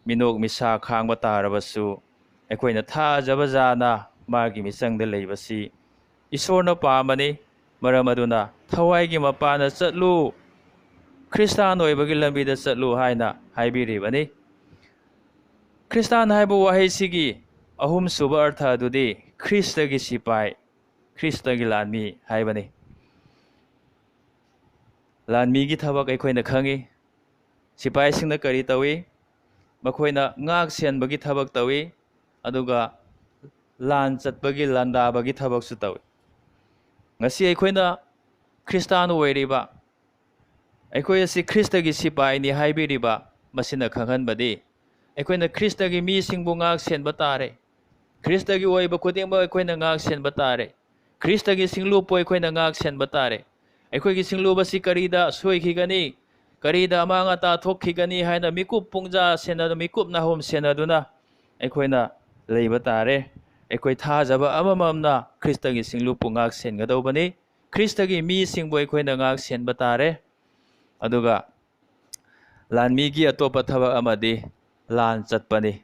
ꯃꯤꯅꯣꯛ ꯃꯤꯁꯥ ꯈꯥꯡꯕ ꯇꯥꯔꯕꯁꯨ, ꯑꯩꯈꯣꯏꯅ ꯊꯥꯖꯕ ꯖꯥꯅ ꯃꯥꯒꯤ ꯃꯤꯆꯪꯗ ꯂꯩꯕꯁꯤ ꯏꯁꯣꯔꯅ ꯄꯥꯝꯕꯅꯤ꯫ ꯃꯔꯝ ꯑꯗꯨꯅ ꯊꯋꯥꯏꯒꯤ ꯃꯄꯥꯟꯗ ꯆꯠꯂꯨ, ꯈ꯭ꯔꯤꯁꯇꯥꯟ ꯑꯣꯏꯕꯒꯤ ꯂꯝꯕꯤꯗ ꯆꯠꯂꯨ ꯍꯥꯏꯅ ꯍꯥꯏꯕꯤꯔꯤꯕꯅꯤ꯫ ꯈ꯭ꯔꯤꯁꯇꯥꯟ ꯍꯥꯏꯕ ꯋꯥꯍꯩꯁꯤꯒꯤ ꯑꯍꯨꯝꯁꯨꯕ ꯑꯔꯊ ꯑꯗꯨꯗꯤ ꯈ꯭ꯔꯤꯁꯇꯒꯤ ꯁꯤꯄꯥꯏ, ꯈ꯭ꯔꯤꯁꯇꯒꯤ ꯂꯥꯟꯃꯤ ꯍꯥꯏꯕꯅꯤ꯫ ꯂꯥꯟꯃꯤꯒꯤ ꯊꯕꯛ ꯑꯩꯈꯣꯏꯅ ꯈꯪꯏ꯫ ꯁꯤꯄꯥꯏꯁꯤꯡꯅ ꯀꯔꯤ ꯇꯧꯏ? ꯃꯈꯣꯏꯅ ꯉꯥꯛ ꯁꯦꯟꯕꯒꯤ ꯊꯕꯛ ꯇꯧꯏ, ꯑꯗꯨꯒ ꯂꯥꯟ ꯆꯠꯄꯒꯤ ꯂꯥꯟꯗꯥꯕꯒꯤ ꯊꯕꯛꯁꯨ ꯇꯧꯏ꯫ ꯉꯁꯤ ꯑꯩꯈꯣꯏꯅ ꯈ꯭ꯔꯤꯁꯇꯥꯟ ꯑꯣꯏꯔꯤꯕ, ꯑꯩꯈꯣꯏ ꯑꯁꯤ ꯈ꯭ꯔꯤꯁꯇꯒꯤ ꯁꯤꯄꯥꯏꯅꯤ ꯍꯥꯏꯕꯤꯔꯤꯕ, ꯃꯁꯤꯅ ꯈꯪꯍꯟꯕꯗꯤ ꯑꯩꯈꯣꯏꯅ ꯈ꯭ꯔꯤꯁꯇꯒꯤ ꯃꯤꯁꯤꯡꯕꯨ ꯉꯥꯛ ꯁꯦꯟꯕ ꯇꯥꯔꯦ꯫ ꯈ꯭ꯔꯤꯁꯇꯒꯤ ꯑꯣꯏꯕ ꯈꯨꯗꯤꯡꯃꯛ ꯑꯩꯈꯣꯏꯅ ꯉꯥꯛ ꯁꯦꯟꯕ ꯇꯥꯔꯦ꯫ ꯈ꯭ꯔꯤꯁꯇꯒꯤ ꯁꯤꯡꯂꯨꯞꯄꯨ ꯑꯩꯈꯣꯏꯅ ꯉꯥꯛ ꯁꯦꯟꯕ ꯇꯥꯔꯦ꯫ ꯑꯩꯈꯣꯏꯒꯤ ꯁꯤꯡꯂꯨꯞ ꯑꯁꯤ ꯀꯔꯤꯗ ꯁꯣꯏꯈꯤꯒꯅꯤ, ꯀꯔꯤꯗ ꯑꯃꯥꯡ ꯑꯇꯥ ꯊꯣꯛꯈꯤꯒꯅꯤ ꯍꯥꯏꯅ ꯃꯤꯀꯨꯞ ꯅꯥꯍꯨꯝ ꯁꯦꯟꯅꯗꯨꯅ ꯑꯩꯈꯣꯏꯅ ꯂꯩꯕ ꯇꯥꯔꯦ꯫ ꯑꯩꯈꯣꯏ ꯊꯥꯖꯕ ꯑꯃꯃꯝꯅ ꯈ꯭ꯔꯤꯁꯇꯒꯤ ꯁꯤꯡꯂꯨꯞꯄꯨ ꯉꯥꯛ ꯁꯦꯟꯒꯗꯧꯕꯅꯤ꯫ ꯈ꯭ꯔꯤꯁꯇꯒꯤ ꯃꯤꯁꯤꯡꯕꯨ ꯑꯩꯈꯣꯏꯅ ꯉꯥꯛ ꯁꯦꯟꯕ ꯇꯥꯔꯦ꯫ ꯑꯗꯨꯒ ꯂꯥꯟꯃꯤꯒꯤ ꯑꯇꯣꯞꯄ ꯊꯕꯛ ꯑꯃꯗꯤ ꯂꯥꯟ ꯆꯠꯄꯅꯤ,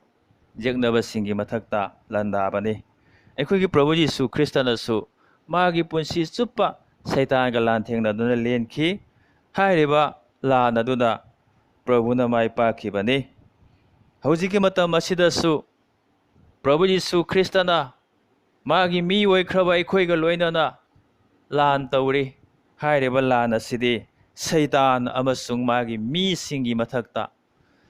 ꯌꯦꯛꯅꯕꯁꯤꯡꯒꯤ ꯃꯊꯛꯇ ꯂꯥꯟꯗꯥꯕꯅꯤ꯫ ꯑꯩꯈꯣꯏꯒꯤ ꯄ꯭ꯔꯚꯨ ꯌꯤꯁꯨ ꯈ꯭ꯔꯤꯁꯇꯅꯁꯨ ꯃꯥꯒꯤ ꯄꯨꯟꯁꯤ ꯆꯨꯞꯄ ꯁꯩꯇꯥꯟꯒ ꯂꯥꯟꯊꯦꯡꯅꯗꯨꯅ ꯂꯦꯟꯈꯤ꯫ ꯍꯥꯏꯔꯤꯕ ꯂꯥꯟ ꯑꯗꯨꯅ ꯄ꯭ꯔꯚꯨꯅ ꯃꯥꯏ ꯄꯥꯛꯈꯤꯕꯅꯤ꯫ ꯍꯧꯖꯤꯛꯀꯤ ꯃꯇꯝ ꯑꯁꯤꯗꯁꯨ ꯄ꯭ꯔꯚꯨ ꯌꯤꯁꯨ ꯈ꯭ꯔꯤꯁꯇꯅ ꯃꯥꯒꯤ ꯃꯤ ꯑꯣꯏꯈ꯭ꯔꯕ ꯑꯩꯈꯣꯏꯒ ꯂꯣꯏꯅꯅ ꯂꯥꯟ ꯇꯧꯔꯤ꯫ ꯍꯥꯏꯔꯤꯕ ꯂꯥꯟ ꯑꯁꯤꯗꯤ ꯁꯩꯇꯥꯟ ꯑꯃꯁꯨꯡ ꯃꯥꯒꯤ ꯃꯤꯁꯤꯡꯒꯤ ꯃꯊꯛꯇ,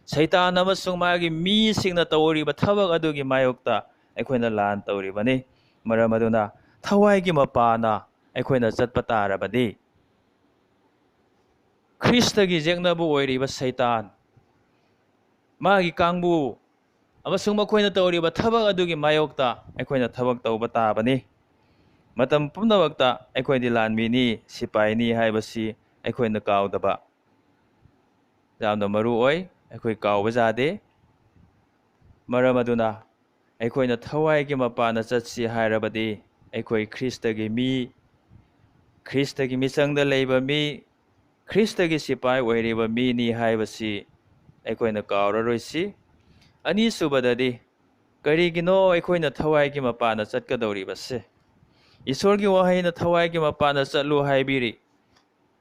ꯁꯩꯇꯥꯟ ꯑꯃꯁꯨꯡ ꯃꯥꯒꯤ ꯃꯤꯁꯤꯡꯅ ꯇꯧꯔꯤꯕ ꯊꯕꯛ ꯑꯗꯨꯒꯤ ꯃꯥꯌꯣꯛꯇ ꯑꯩꯈꯣꯏꯅ ꯂꯥꯟ ꯇꯧꯔꯤꯕꯅꯤ꯫ ꯃꯔꯝ ꯑꯗꯨꯅ ꯊꯋꯥꯏꯒꯤ ꯃꯄꯥꯅ ꯑꯩꯈꯣꯏꯅ ꯆꯠꯄ ꯇꯥꯔꯕꯗꯤ ꯈ꯭ꯔꯤꯁꯇꯒꯤ ꯌꯦꯛꯅꯕ ꯑꯣꯏꯔꯤꯕ ꯁꯩꯇꯥꯟ, ꯃꯥꯒꯤ ꯀꯥꯡꯕꯨ ꯑꯃꯁꯨꯡ ꯃꯈꯣꯏꯅ ꯇꯧꯔꯤꯕ ꯊꯕꯛ ꯑꯗꯨꯒꯤ ꯃꯥꯌꯣꯛꯇ ꯑꯩꯈꯣꯏꯅ ꯊꯕꯛ ꯇꯧꯕ ꯇꯥꯕꯅꯤ꯫ ꯃꯇꯝ ꯄꯨꯝꯅꯃꯛꯇ ꯑꯩꯈꯣꯏꯗꯤ ꯂꯥꯟꯃꯤꯅꯤ, ꯁꯤꯄꯥꯏꯅꯤ ꯍꯥꯏꯕꯁꯤ ꯑꯩꯈꯣꯏꯅ ꯀꯥꯎꯗꯕ ꯌꯥꯝꯅ ꯃꯔꯨ ꯑꯣꯏ꯫ ꯑꯩꯈꯣই ꯀꯥꯎꯕ ꯌꯥꯗꯦ꯫ ꯃꯔꯝ ꯑꯗꯨꯅ ꯑꯩꯈꯣꯏꯅ ꯊꯋꯥꯏꯒꯤ ꯃꯄꯥꯟꯗ ꯆꯠꯁꯤ ꯍꯥꯏꯔꯕꯗꯤ ꯑꯩꯈꯣꯏ ꯈ꯭ꯔꯤꯁꯇꯒꯤ ꯃꯤ, ꯈ꯭ꯔꯤꯁꯇꯒꯤ ꯃꯤꯆꯪꯗ ꯂꯩꯕ ꯃꯤ, ꯈ꯭ꯔꯤꯁꯇꯒꯤ ꯁꯤꯄꯥꯏ ꯑꯣꯏꯔꯤꯕ ꯃꯤꯅꯤ ꯍꯥꯏꯕꯁꯤ ꯑꯩꯈꯣꯏꯅ ꯀꯥꯎꯔꯔꯣꯏꯁꯤ꯫ ꯑꯅꯤꯁꯨꯕꯗꯗꯤ ꯀꯔꯤꯒꯤꯅꯣ ꯑꯩꯈꯣꯏꯅ ꯊꯋꯥꯏꯒꯤ ꯃꯄꯥꯟꯗ ꯆꯠꯀꯗꯧꯔꯤꯕꯁꯦ? ꯏꯁꯣꯔꯒꯤ ꯋꯥꯍꯩꯅ ꯊꯋꯥꯏꯒꯤ ꯃꯄꯥꯟꯗ ꯆꯠꯂꯨ ꯍꯥꯏꯕꯤꯔꯤ꯫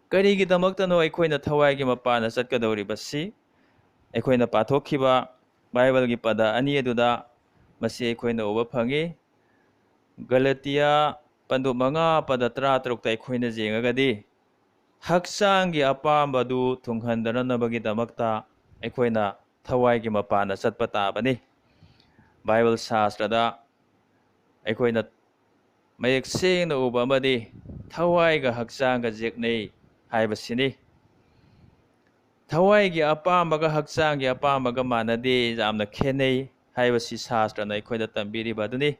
ꯀꯔꯤꯒꯤꯗꯃꯛꯇꯅꯣ ꯑꯩꯈꯣꯏꯅ ꯊꯋꯥꯏꯒꯤ ꯃꯄꯥꯟꯗ ꯆꯠꯀꯗꯧꯔꯤꯕꯁꯤ? ꯑꯩꯈꯣꯏꯅ ꯄꯥꯊꯣꯛꯈꯤꯕ ꯕꯥꯏꯕꯜꯒꯤ ꯄꯗ ꯑꯅꯤ ꯑꯗꯨꯗ ꯃꯁꯤ ꯑꯩꯈꯣꯏꯅ ꯎꯕ ꯐꯪꯏ꯫ ꯒꯂꯇꯤꯌꯥ ꯄꯟꯗꯨꯞ 5 ꯄꯗ 13ꯇ ꯑꯩꯈꯣꯏꯅ ꯌꯦꯡꯉꯒꯗꯤ ꯍꯛꯆꯥꯡꯒꯤ ꯑꯄꯥꯝꯕꯗꯨ ꯊꯨꯡꯍꯟꯗꯅꯕꯒꯤꯗꯃꯛꯇ ꯑꯩꯈꯣꯏꯅ ꯊꯋꯥꯏꯒꯤ ꯃꯄꯥꯟꯗ ꯆꯠꯄ ꯇꯥꯕꯅꯤ꯫ ꯕꯥꯏꯕꯜ ꯁꯥꯁꯇ꯭ꯔꯗ ꯑꯩꯈꯣꯏꯅ ꯃꯌꯦꯛ ꯁꯦꯡꯅ ꯎꯕ ꯑꯃꯗꯤ ꯊꯋꯥꯏꯒ ꯍꯛꯆꯥꯡꯒ ꯌꯦꯛꯅꯩ ꯍꯥꯏꯕꯁꯤꯅꯤ꯫ ꯊꯋꯥꯏꯒꯤ ꯑꯄꯥꯝꯕꯒ ꯍꯛꯆꯥꯡꯒꯤ ꯑꯄꯥꯝꯕꯒ ꯃꯥꯟꯅꯗꯦ, ꯌꯥꯝꯅ ꯈꯦꯠꯅꯩ ꯍꯥꯏꯕꯁꯤ ꯁꯥꯁꯇ꯭ꯔꯅ ꯑꯩꯈꯣꯏꯗ ꯇꯝꯕꯤꯔꯤꯕ ꯑꯗꯨꯅꯤ꯫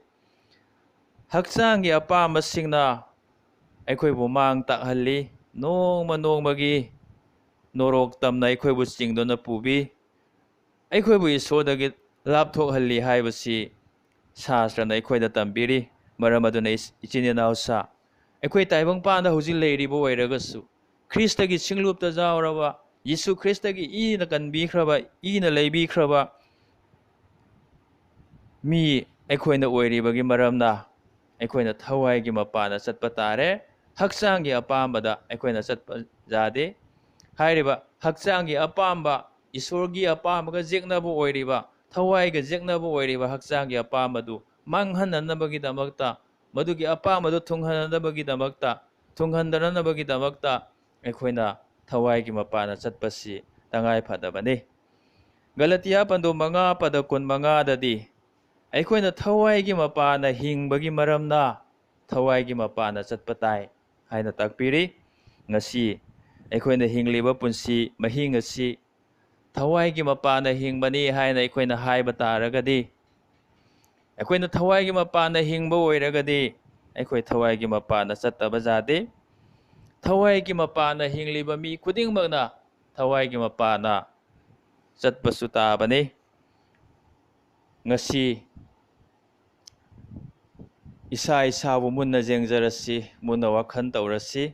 ꯍꯛꯆꯥꯡꯒꯤ ꯑꯄꯥꯝꯕꯁꯤꯡꯅ ꯑꯩꯈꯣꯏꯕꯨ ꯃꯥꯡ ꯇꯥꯛꯍꯜꯂꯤ, ꯅꯣꯡꯃ ꯅꯣꯡꯃꯒꯤ ꯅꯣꯔꯣꯛ ꯇꯝꯅ ꯑꯩꯈꯣꯏꯕꯨ ꯆꯤꯡꯗꯨꯅ ꯄꯨꯕꯤ, ꯑꯩꯈꯣꯏꯕꯨ ꯏꯁꯣꯔꯗꯒꯤ ꯂꯥꯞꯊꯣꯛꯍꯜꯂꯤ ꯍꯥꯏꯕꯁꯤ ꯁꯥꯁꯇ꯭ꯔꯅ ꯑꯩꯈꯣꯏꯗ ꯇꯝꯕꯤꯔꯤ꯫ ꯃꯔꯝ ꯑꯗꯨꯅ ꯏꯆꯤꯟ ꯏꯅꯥꯎꯁꯥ, ꯑꯩꯈꯣꯏ ꯇꯥꯏꯕꯪꯄꯥꯟꯗ ꯍꯧꯖꯤꯛ ꯂꯩꯔꯤꯕ ꯑꯣꯏꯔꯒꯁꯨ ꯈ꯭ꯔꯤꯁꯇꯒꯤ ꯁꯤꯡꯂꯨꯞꯇ ꯌꯥꯎꯔꯕ, ꯌꯤꯁꯨ ꯈ꯭ꯔꯤꯁꯇꯒꯤ ꯏꯅ ꯀꯟꯕꯤꯈ꯭ꯔꯕ, ꯏꯅ ꯂꯩꯕꯤꯈ꯭ꯔꯕ ꯃꯤ ꯑꯩꯈꯣꯏꯅ ꯑꯣꯏꯔꯤꯕꯒꯤ ꯃꯔꯝꯅ ꯑꯩꯈꯣꯏꯅ ꯊꯋꯥꯏꯒꯤ ꯃꯄꯥꯟꯗ ꯆꯠꯄ ꯇꯥꯔꯦ꯫ ꯍꯛꯆꯥꯡꯒꯤ ꯑꯄꯥꯝꯕꯗ ꯑꯩꯈꯣꯏꯅ ꯆꯠꯄ ꯌꯥꯗꯦ꯫ ꯍꯥꯏꯔꯤꯕ ꯍꯛꯆꯥꯡꯒꯤ ꯑꯄꯥꯝꯕ, ꯏꯁꯣꯔꯒꯤ ꯑꯄꯥꯝꯕꯒ ꯌꯦꯛꯅꯕ ꯑꯣꯏꯔꯤꯕ, ꯊꯋꯥꯏꯒ ꯌꯦꯛꯅꯕ ꯑꯣꯏꯔꯤꯕ ꯍꯛꯆꯥꯡꯒꯤ ꯑꯄꯥꯝꯕꯗꯨ ꯃꯥꯡꯍꯟꯅꯅꯕꯒꯤꯗꯃꯛꯇ, ꯃꯗꯨꯒꯤ ꯑꯄꯥꯝꯕꯗꯨ ꯊꯨꯡꯍꯟꯗꯅꯕꯒꯤꯗꯃꯛꯇ ꯑꯩꯈꯣꯏꯅ ꯊꯋꯥꯏꯒꯤ ꯃꯄꯥꯟꯗ ꯆꯠꯄꯁꯤ ꯇꯉꯥꯏ ꯐꯗꯕꯅꯤ꯫ ꯒꯂꯇꯤꯌꯥ ꯄꯟꯗꯨꯞ 5 ꯄꯗ 25ꯗꯗꯤ ꯑꯩꯈꯣꯏꯅ ꯊꯋꯥꯏꯒꯤ ꯃꯄꯥꯟꯗ ꯍꯤꯡꯕꯒꯤ ꯃꯔꯝꯅ ꯊꯋꯥꯏꯒꯤ ꯃꯄꯥꯟꯗ ꯆꯠꯄ ꯇꯥꯏ ꯍꯥꯏꯅ ꯇꯥꯛꯄꯤꯔꯤ꯫ ꯉꯁꯤ ꯑꯩꯈꯣꯏꯅ ꯍꯤꯡꯂꯤꯕ ꯄꯨꯟꯁꯤ ꯃꯍꯤꯡ ꯑꯁꯤ ꯊꯋꯥꯏꯒꯤ ꯃꯄꯥꯟꯗ ꯍꯤꯡꯕꯅꯤ ꯍꯥꯏꯅ ꯑꯩꯈꯣꯏꯅ ꯍꯥꯏꯕ ꯇꯥꯔꯒꯗꯤ, ꯑꯩꯈꯣꯏꯅ ꯊꯋꯥꯏꯒꯤ ꯃꯄꯥꯟꯗ ꯍꯤꯡꯕ ꯑꯣꯏꯔꯒꯗꯤ ꯑꯩꯈꯣই ꯊꯋꯥꯏꯒꯤ ꯃꯄꯥꯟꯗ ꯆꯠꯇꯕ ꯌꯥꯗꯦ꯫ ꯊꯋꯥꯏꯒꯤ ꯃꯄꯥꯟꯗ ꯍꯤꯡꯂꯤꯕ ꯃꯤ ꯈꯨꯗꯤꯡꯃꯛꯅ ꯊꯋꯥꯏꯒꯤ ꯃꯄꯥꯟꯗ ꯆꯠꯄꯁꯨ ꯇꯥꯕꯅꯤ꯫ ꯉꯁꯤ ꯏꯁꯥ ꯏꯁꯥꯕꯨ ꯃꯨꯟꯅ ꯌꯦꯡꯖꯔꯁꯤ, ꯃꯨꯟꯅ ꯋꯥꯈꯜ ꯇꯧꯔꯁꯤ꯫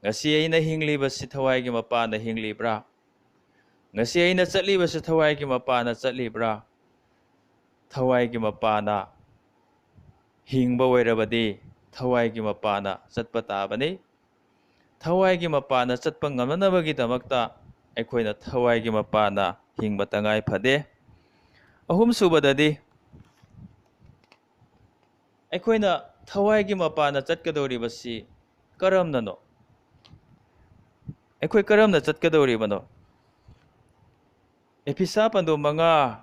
ꯉꯁꯤ ꯑꯩꯅ ꯍꯤꯡꯂꯤꯕꯁꯤ ꯊꯋꯥꯏꯒꯤ ꯃꯄꯥꯟꯗ ꯍꯤꯡꯂꯤꯕ꯭ꯔꯥ? ngasi aina chatlibase thawai gi mapana chatlibra thawai gi mapana hingba oirabadi thawai gi mapana chatpa tabani thawai gi mapana chatpa ngamnabagi damakta ꯑꯩꯈꯣꯏꯅ ꯊꯋꯥꯏꯒꯤ ꯃꯄꯥꯅ ꯍꯤꯡꯕ ꯇꯉꯥꯏ ꯐꯗꯦ ꯑꯍꯨꯝꯁꯨꯕꯗꯗꯤ ꯑꯩꯈꯣꯏꯅ ꯊꯋꯥꯏꯒꯤ ꯃꯄꯥꯅ ꯆꯠꯀꯗꯧꯔꯤꯕꯁꯤ ꯀꯔꯝꯅꯅꯣ ꯑꯩꯈꯣꯏ ꯀꯔꯝꯅ ꯆꯠꯀꯗꯧꯔꯤꯕꯅꯣ ꯑꯦꯐꯤꯁꯥ ꯄꯟꯗꯣ 5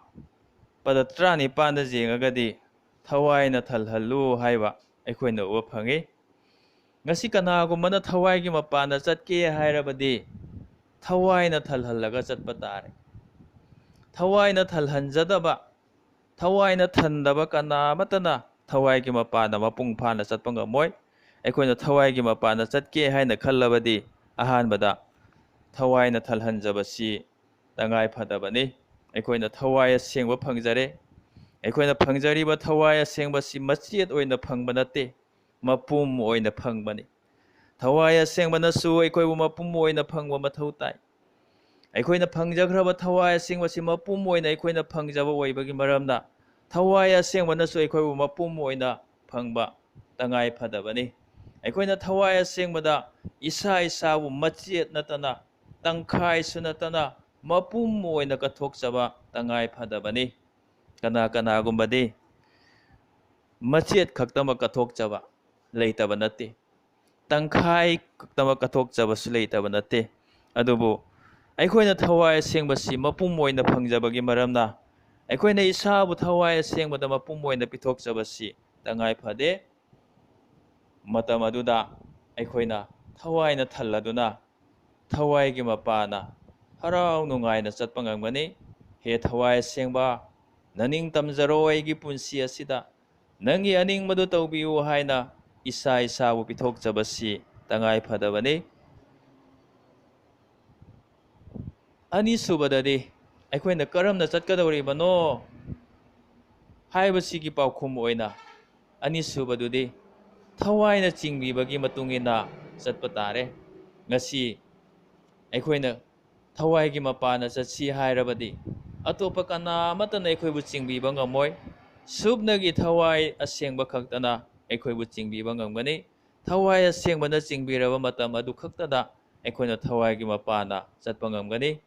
ꯄꯗ 19ꯗ ꯌꯦꯡꯉꯒꯗꯤ ꯊꯋꯥꯏꯅ ꯊꯜꯍꯜꯂꯨ ꯍꯥꯏꯕ ꯑꯩꯈꯣꯏꯅ ꯎꯕ ꯐꯪꯉꯤ ꯉꯁꯤ ꯀꯅꯥꯒꯨꯝꯕꯅ ꯊꯋꯥꯏꯒꯤ ꯃꯄꯥꯅ ꯆꯠꯀꯦ ꯍꯥꯏꯔꯕꯗꯤ thawai na thalhallaga chatpa tare thawai na thalhanjadaba thawai na thandaba kana matana thawai gi mapana mapung phana chatpa ngamoi ꯑꯩꯈꯣꯏꯅ thawai gi mapana chatke haina khallabadi ahanbada thawai na thalhanjabasi tangai phadabani ꯑꯩꯈꯣꯏꯅ thawai asengba phangjare ꯑꯩꯈꯣꯏꯅ phangjariba thawai asengbasi machiet oina phangba natte mapum oina phangbani thawai asengbanasу ꯑꯩꯈꯣꯏꯕꯨ ꯃꯄꯨꯝ ꯑꯣꯏꯅ ꯐꯪꯕ ꯃꯊꯧ ꯇꯥꯏ ꯑꯩꯈꯣꯏꯅ ꯐꯪꯖꯈ꯭ꯔꯕ ꯊꯋꯥꯏ ꯑꯁꯦꯡꯕꯁꯤ ꯃꯄꯨꯝ ꯑꯣꯏꯅ ꯑꯩꯈꯣꯏꯅ ꯐꯪꯖꯕ ꯑꯣꯏꯕꯒꯤ ꯃꯔꯝꯅ ꯊꯋꯥꯏ ꯑꯁꯦꯡꯕꯅꯁꯨ ꯑꯩꯈꯣꯏꯕꯨ ꯃꯄꯨꯝ ꯑꯣꯏꯅ ꯐꯪꯕ ꯇꯉꯥꯏ ꯐꯗꯕꯅꯤ ꯑꯩꯈꯣꯏꯅ ꯊꯋꯥꯏ ꯑꯁꯦꯡꯕꯗ ꯏꯁꯥ ꯏꯁꯥꯕꯨ ꯃꯆꯦꯠ ꯅꯠꯇꯅ ꯇꯪꯈꯥꯏꯁꯨ ꯅꯠꯇꯅ ꯃꯄꯨꯝ ꯑꯣꯏꯅ ꯀꯠꯊꯣꯛꯆꯕ ꯇꯉꯥꯏ ꯐꯗꯕꯅꯤ ꯀꯅꯥꯒꯨꯝꯕꯗꯤ ꯃꯆꯦꯠ ꯈꯛꯇꯃꯛ ꯀꯠꯊꯣꯛꯆꯕ ꯂꯩꯇꯕ ꯅꯠꯇꯦ ꯇꯪꯈꯥꯏ ꯈꯛꯇꯃꯛ ꯀꯠꯊꯣꯛꯆꯕꯁꯨ ꯂꯩꯇꯕ ꯅꯠꯇꯦ ꯑꯗꯨꯕꯨ ꯑꯩꯈꯣꯏꯅ ꯊꯋꯥꯏ ꯑꯁꯦꯡꯕꯁꯤ ꯃꯄꯨꯝ ꯑꯣꯏꯅ ꯐꯪꯖꯕꯒꯤ ꯃꯔꯝꯅ ꯑꯩꯈꯣꯏꯅ ꯏꯁꯥꯕꯨ ꯊꯋꯥꯏ ꯑꯁꯦꯡꯕꯗ ꯃꯄꯨꯝ ꯑꯣꯏꯅ ꯄꯤꯊꯣꯛꯆꯕꯁꯤ ꯇꯉꯥꯏ ꯐꯗꯦ ꯃꯇꯝ ꯑꯗꯨꯗ ꯑꯩꯈꯣꯏꯅ ꯊꯋꯥꯏꯅ ꯊꯜꯂꯗꯨꯅ ꯊꯋꯥꯏꯒꯤ ꯃꯄꯥꯅ ꯍꯔꯥꯎ ꯅꯨꯡꯉꯥꯏꯅ ꯆꯠꯄ ꯉꯝꯒꯅꯤ ꯍꯦ ꯊꯋꯥꯏ ꯑꯁꯦꯡꯕ ꯅꯅꯤꯡ ꯇꯝꯖꯔꯣ ꯑꯩꯒꯤ ꯄꯨꯟꯁꯤ ꯑꯁꯤꯗ ꯅꯪꯒꯤ ꯑꯅꯤꯡꯕꯗꯨ ꯇꯧꯕꯤꯌꯨ ꯍꯥꯏꯅ ꯏꯁꯥ ꯏꯁꯥꯕꯨ ꯄꯤꯊꯣꯛꯆꯕꯁꯤ ꯇꯉꯥꯏ ꯐꯗꯕꯅꯤ ꯑꯅꯤꯁꯨꯕꯗꯗꯤ ꯑꯩꯈꯣꯏꯅ ꯀꯔꯝꯅ ꯆꯠꯀꯗꯧꯔꯤꯕꯅꯣ ꯍꯥꯏꯕꯁꯤꯒꯤ ꯄꯥꯎꯈꯨꯝ ꯑꯣꯏꯅ ꯑꯅꯤꯁꯨꯕꯗꯨꯗꯤ ꯊꯋꯥꯏꯅ ꯆꯤꯡꯕꯤꯕꯒꯤ ꯃꯇꯨꯡ ꯏꯟꯅ ꯆꯠꯄ ꯇꯥꯔꯦ ꯉꯁꯤ ꯑꯩꯈꯣꯏꯅ ꯊꯋꯥꯏꯒꯤ ꯃꯄꯥꯅ ꯆꯠꯁꯤ ꯍꯥꯏꯔꯕꯗꯤ ꯑꯇꯣꯞꯄ ꯀꯅꯥ ꯑꯃꯠꯇꯅ ꯑꯩꯈꯣꯏꯕꯨ ꯆꯤꯡꯕꯤꯕ ꯉꯝꯃꯣꯏ ꯁꯨꯞꯅꯒꯤ ꯊꯋꯥꯏ ꯑꯁꯦꯡꯕ ꯈꯛꯇꯅ ꯑꯩꯈꯣꯏꯕꯨ ꯆꯤꯡꯕꯤꯕ ꯉꯝꯒꯅꯤ ꯊꯋꯥꯏ ꯑꯁꯦꯡꯕꯅ ꯆꯤꯡꯕꯤꯔꯕ ꯃꯇꯝ ꯑꯗꯨ ꯈꯛꯇꯗ ꯑꯩꯈꯣꯏꯅ ꯊꯋꯥꯏꯒꯤ ꯃꯄꯥꯅ ꯆꯠꯄ ꯉꯝꯒꯅꯤ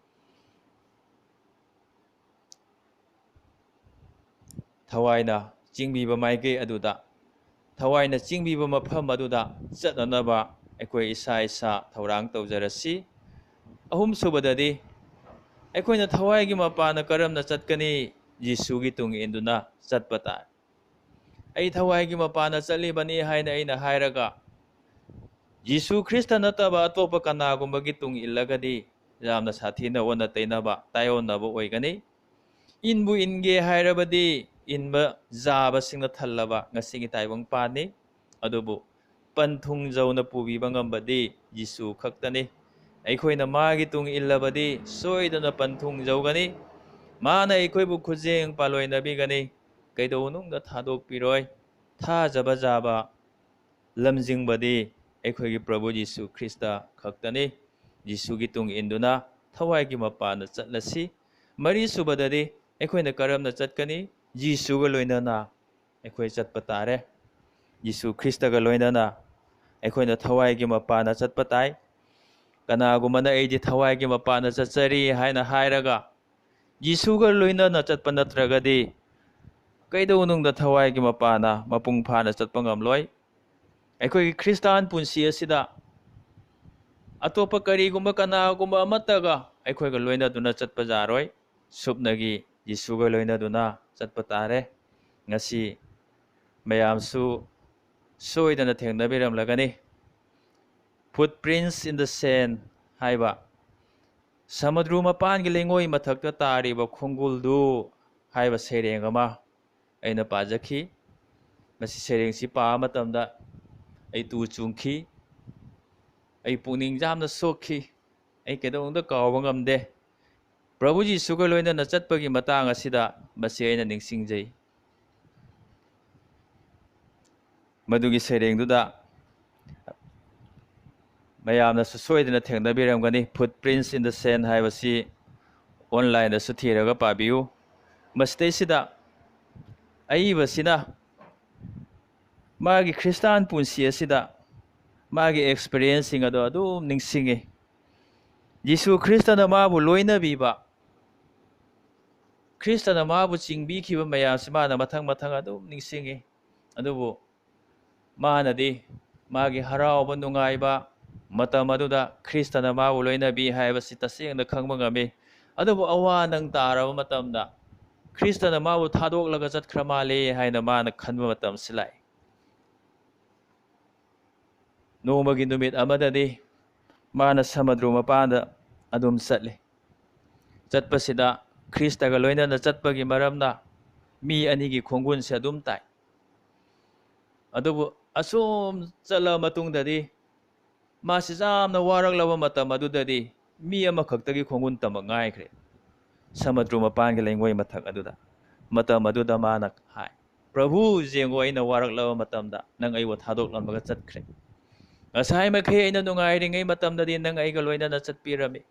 ꯊꯋꯥꯏꯅ ꯆꯤꯡꯕꯤꯕ ꯃꯥꯏꯀꯩ ꯑꯗꯨꯗ ꯊꯋꯥꯏꯅ ꯆꯤꯡꯕꯤꯕ ꯃꯐꯝ ꯑꯗꯨꯗ ꯆꯠꯅꯅꯕ ꯑꯩꯈꯣꯏ ꯏꯁꯥ ꯏꯁꯥ ꯊꯧꯔꯥꯡ ꯇꯧꯖꯔꯁꯤ ꯑꯍꯨꯝꯁꯨꯕꯗꯗꯤ ꯑꯩꯈꯣꯏꯅ ꯊꯋꯥꯏꯒꯤ ꯃꯄꯥꯅ ꯀꯔꯝꯅ ꯆꯠꯀꯅꯤ ꯌꯤꯁꯨꯒꯤ ꯇꯨꯡ ꯏꯟꯗꯨꯅ ꯆꯠꯄ ꯇꯥꯏ ꯑꯩ ꯊꯋꯥꯏꯒꯤ ꯃꯄꯥꯅ ꯆꯠꯂꯤꯕꯅꯤ ꯍꯥꯏꯅ ꯑꯩꯅ ꯍꯥꯏꯔꯒ ꯌꯤꯁꯨ ꯈ꯭ꯔꯤꯁꯇ ꯅꯠꯇꯕ ꯑꯇꯣꯞꯄ ꯀꯅꯥꯒꯨꯝꯕꯒꯤ ꯇꯨꯡ ꯏꯜꯂꯒꯗꯤ ꯌꯥꯝꯅ ꯁꯥꯊꯤꯅ ꯑꯣꯟꯅ ꯇꯩꯅꯕ ꯇꯥꯏꯑꯣꯟꯅꯕ ꯑꯣꯏꯒꯅꯤ ꯏꯟꯕꯨ ꯏꯟꯒꯦ ꯍꯥꯏꯔꯕꯗꯤ ꯏꯟꯕ ꯖꯥꯕꯁꯤꯡꯅ ꯊꯜꯂꯕ ꯉꯁꯤꯒꯤ ꯇꯥꯏꯕꯪꯄꯥꯟꯅꯤ ꯑꯗꯨꯕꯨ ꯄꯟꯊꯨꯡꯖꯧꯅ ꯄꯨꯕꯤꯕ ꯉꯝꯕꯗꯤ ꯌꯤꯁꯨ ꯈꯛꯇꯅꯤ ꯑꯩꯈꯣꯏꯅ ꯃꯥꯒꯤ ꯇꯨꯡ ꯏꯜꯂꯕꯗꯤ ꯁꯣꯏꯗꯅ ꯄꯟꯊꯨꯡꯖꯧꯒꯅꯤ ꯃꯥꯅ ꯑꯩꯈꯣꯏꯕꯨ ꯈꯨꯖꯦꯡ ꯄꯥꯂꯣꯏꯅꯕꯤꯒꯅꯤ ꯀꯩꯗꯧꯅꯨꯡꯗ ꯊꯥꯗꯣꯛꯄꯤꯔꯣꯏ ꯊꯥꯖꯕ ꯖꯥꯕ ꯂꯝꯖꯤꯡꯕꯗꯤ ꯑꯩꯈꯣꯏꯒꯤ ꯄ꯭ꯔꯚꯨ ꯌꯤꯁꯨ ꯈ꯭ꯔꯤꯁꯇ ꯈꯛꯇꯅꯤ ꯌꯤꯁꯨꯒꯤ ꯇꯨꯡ ꯏꯟꯗꯨꯅ ꯊꯋꯥꯏꯒꯤ ꯃꯄꯥꯟꯗ ꯆꯠꯂꯁꯤ ꯃꯔꯤꯁꯨꯕꯗꯗꯤ ꯑꯩꯈꯣꯏꯅ ꯀꯔꯝꯅ ꯆꯠꯀꯅꯤ ꯌꯤꯁꯨꯒ ꯂꯣꯏꯅꯅ ꯑꯩꯈꯣꯏ ꯆꯠꯄ ꯇꯥꯔꯦ ꯌꯤꯁꯨ ꯈ꯭ꯔꯤꯁꯇꯒ ꯂꯣꯏꯅꯅ ꯑꯩꯈꯣꯏꯅ ꯊꯋꯥꯏꯒꯤ ꯃꯄꯥꯟꯗ ꯆꯠꯄ ꯇꯥꯏ ꯀꯅꯥꯒꯨꯝꯕꯅ ꯑꯩꯗꯤ ꯊꯋꯥꯏꯒꯤ ꯃꯄꯥꯟꯗ ꯆꯠꯆꯔꯤ ꯍꯥꯏꯅ ꯍꯥꯏꯔꯒ ꯌꯤꯁꯨꯒ ꯂꯣꯏꯅꯅ ꯆꯠꯄ ꯅꯠꯇ꯭ꯔꯒꯗꯤ ꯀꯩꯗꯧꯅꯨꯡꯗ ꯊꯋꯥꯏꯒꯤ ꯃꯄꯥꯅ ꯃꯄꯨꯡ ꯐꯥꯅ ꯆꯠꯄ ꯉꯝꯂꯣꯏ ꯑꯩꯈꯣꯏꯒꯤ ꯈ꯭ꯔꯤꯁꯇꯥꯟ ꯄꯨꯟꯁꯤ ꯑꯁꯤꯗ ꯑꯇꯣꯞꯄ ꯀꯔꯤꯒꯨꯝꯕ ꯀꯅꯥꯒꯨꯝꯕ ꯑꯃꯠꯇꯒ ꯑꯩꯈꯣꯏꯒ ꯂꯣꯏꯅꯗꯨꯅ ꯆꯠꯄ ꯌꯥꯔꯣꯏ ꯁꯨꯞꯅꯒꯤ ꯌꯤꯁꯨꯒ ꯂꯣꯏꯅꯗꯨꯅ ꯆꯠꯄ ꯇꯥꯔꯦ ꯉꯁꯤ ꯃꯌꯥꯝꯁꯨ ꯁꯣꯏꯗꯅ ꯊꯦꯡꯅꯕꯤꯔꯝꯂꯒꯅꯤ ꯐꯨꯠꯄ꯭ꯔꯤꯟꯁ ꯏꯟ ꯗ ꯁꯦꯟ ꯍꯥꯏꯕ ꯁꯃꯨꯗ꯭ꯔ ꯃꯄꯥꯟꯒꯤ ꯂꯩꯉꯣꯏ ꯃꯊꯛꯇ ꯇꯥꯔꯤꯕ ꯈꯣꯡꯒꯨꯜꯗꯨ ꯍꯥꯏꯕ ꯁꯩꯔꯦꯡ ꯑꯃ ꯑꯩꯅ ꯄꯥꯖꯈꯤ ꯃꯁꯤ ꯁꯩꯔꯦꯡꯁꯤ ꯄꯥꯕ ꯃꯇꯝꯗ ꯑꯩ ꯇꯨ ꯆꯨꯡꯈꯤ ꯑꯩ ꯄꯨꯛꯅꯤꯡ ꯌꯥꯝꯅ ꯁꯣꯛꯈꯤ ꯑꯩ ꯀꯩꯗꯧꯅꯨꯡꯗ ꯀꯥꯎꯕ ꯉꯝꯗꯦ ꯄ꯭ꯔꯚꯨ ꯌꯤꯁꯨꯒ ꯂꯣꯏꯅꯅ ꯆꯠꯄꯒꯤ ꯃꯇꯥꯡ ꯑꯁꯤꯗ ꯃꯁꯤ ꯑꯩꯅ ꯅꯤꯡꯁꯤꯡꯖꯩ ꯃꯗꯨꯒꯤ ꯁꯩꯔꯦꯡꯗꯨꯗ ꯃꯌꯥꯝꯅꯁꯨ ꯁꯣꯏꯗꯅ ꯊꯦꯡꯅꯕꯤꯔꯝꯒꯅꯤ ꯐꯨꯠꯄ꯭ꯔꯤꯟꯁ ꯏꯟ ꯗ ꯁꯦꯟ ꯍꯥꯏꯕꯁꯤ ꯑꯣꯟꯂꯥꯏꯟꯗꯁꯨ ꯊꯤꯔꯒ ꯄꯥꯕꯤꯌꯨ꯫ ꯃꯁꯤꯗꯩꯁꯤꯗ ꯑꯏꯕꯁꯤꯅ ꯃꯥꯒꯤ ꯈ꯭ꯔꯤꯁꯇꯥꯟ ꯄꯨꯟꯁꯤ ꯑꯁꯤꯗ ꯃꯥꯒꯤ ꯑꯦꯛꯁꯄꯤꯔꯤꯌꯦꯟꯁꯁꯤꯡ ꯑꯗꯣ ꯑꯗꯨꯝ ꯅꯤꯡꯁꯤꯡꯉꯤ꯫ ꯌꯤꯁꯨ ꯈ꯭ꯔꯤꯁꯇꯅ ꯃꯥꯕꯨ ꯂꯣꯏꯅꯕꯤꯕ, ꯈ꯭ꯔꯤꯁꯇꯅ ꯃꯥꯕꯨ ꯆꯤꯡꯕꯤꯈꯤꯕ ꯃꯌꯥꯝꯁꯤ ꯃꯥꯅ ꯃꯊꯪ ꯃꯊꯪ ꯑꯗꯨꯝ ꯅꯤꯡꯁꯤꯡꯉꯤ꯫ ꯑꯗꯨꯕꯨ ꯃꯥꯅꯗꯤ ꯃꯥꯒꯤ ꯍꯔꯥꯎꯕ ꯅꯨꯡꯉꯥꯏꯕ ꯃꯇꯝ ꯑꯗꯨꯗ ꯈ꯭ꯔꯤꯁꯇꯅ ꯃꯥꯕꯨ ꯂꯣꯏꯅꯕꯤ ꯍꯥꯏꯕꯁꯤ ꯇꯁꯦꯡꯅ ꯈꯪꯕ ꯉꯝꯃꯤ꯫ ꯑꯗꯨꯕꯨ ꯑꯋꯥ ꯅꯪ ꯇꯥꯔꯕ ꯃꯇꯝꯗ ꯈ꯭ꯔꯤꯁꯇꯅ ꯃꯥꯕꯨ ꯊꯥꯗꯣꯛꯂꯒ ꯆꯠꯈ꯭ꯔ ꯃꯥꯜꯂꯦ ꯍꯥꯏꯅ ꯃꯥꯅ ꯈꯟꯕ ꯃꯇꯝꯁꯤ ꯂꯥꯛꯏ꯫ ꯅꯣꯡꯃꯒꯤ ꯅꯨꯃꯤꯠ ꯑꯃꯗꯗꯤ ꯃꯥꯅ ꯁꯃꯨꯗ꯭ꯔ ꯃꯄꯥꯟꯗ ꯑꯗꯨꯝ ꯆꯠꯂꯤ꯫ ꯆꯠꯄꯁꯤꯗ ꯈ꯭ꯔꯤꯁꯇꯒ ꯂꯣꯏꯅꯅ ꯆꯠꯄꯒꯤ ꯃꯔꯝꯅ ꯃꯤ ꯑꯅꯤꯒꯤ ꯈꯣꯡꯒꯨꯟꯁꯦ ꯑꯗꯨꯝ ꯇꯥꯏ꯫ ꯑꯗꯨꯕꯨ ꯑꯁꯨꯝ ꯆꯠꯂꯕ ꯃꯇꯨꯡꯗꯗꯤ ꯃꯥꯁꯤ ꯌꯥꯝꯅ ꯋꯥꯔꯛꯂꯕ ꯃꯇꯝ ꯑꯗꯨꯗꯗꯤ ꯃꯤ ꯑꯃꯈꯛꯇꯒꯤ ꯈꯣꯡꯒꯨꯟ ꯇꯃꯛ ꯉꯥꯏꯈ꯭ꯔꯦ ꯁꯃꯨꯗ꯭ꯔ ꯃꯄꯥꯟꯒꯤ ꯂꯩꯉꯣꯏ ꯃꯊꯛ ꯑꯗꯨꯗ꯫ ꯃꯇꯝ ꯑꯗꯨꯗ ꯃꯥꯅ ꯍꯥꯏ, ꯄ꯭ꯔꯚꯨ ꯌꯦꯡꯉꯣ, ꯑꯩꯅ ꯋꯥꯔꯛꯂꯕ ꯃꯇꯝꯗ ꯅꯪ ꯑꯩꯕꯨ ꯊꯥꯗꯣꯛꯂꯝꯃꯒ ꯆꯠꯈ꯭ꯔꯦ꯫ ꯉꯁꯥꯏ ꯃꯈꯩ ꯑꯩꯅ ꯅꯨꯡꯉꯥꯏꯔꯤꯉꯩ ꯃꯇꯝꯗꯗꯤ ꯅꯪ ꯑꯩꯒ ꯂꯣꯏꯅꯅ ꯆꯠꯄꯤꯔꯝꯃꯤ꯫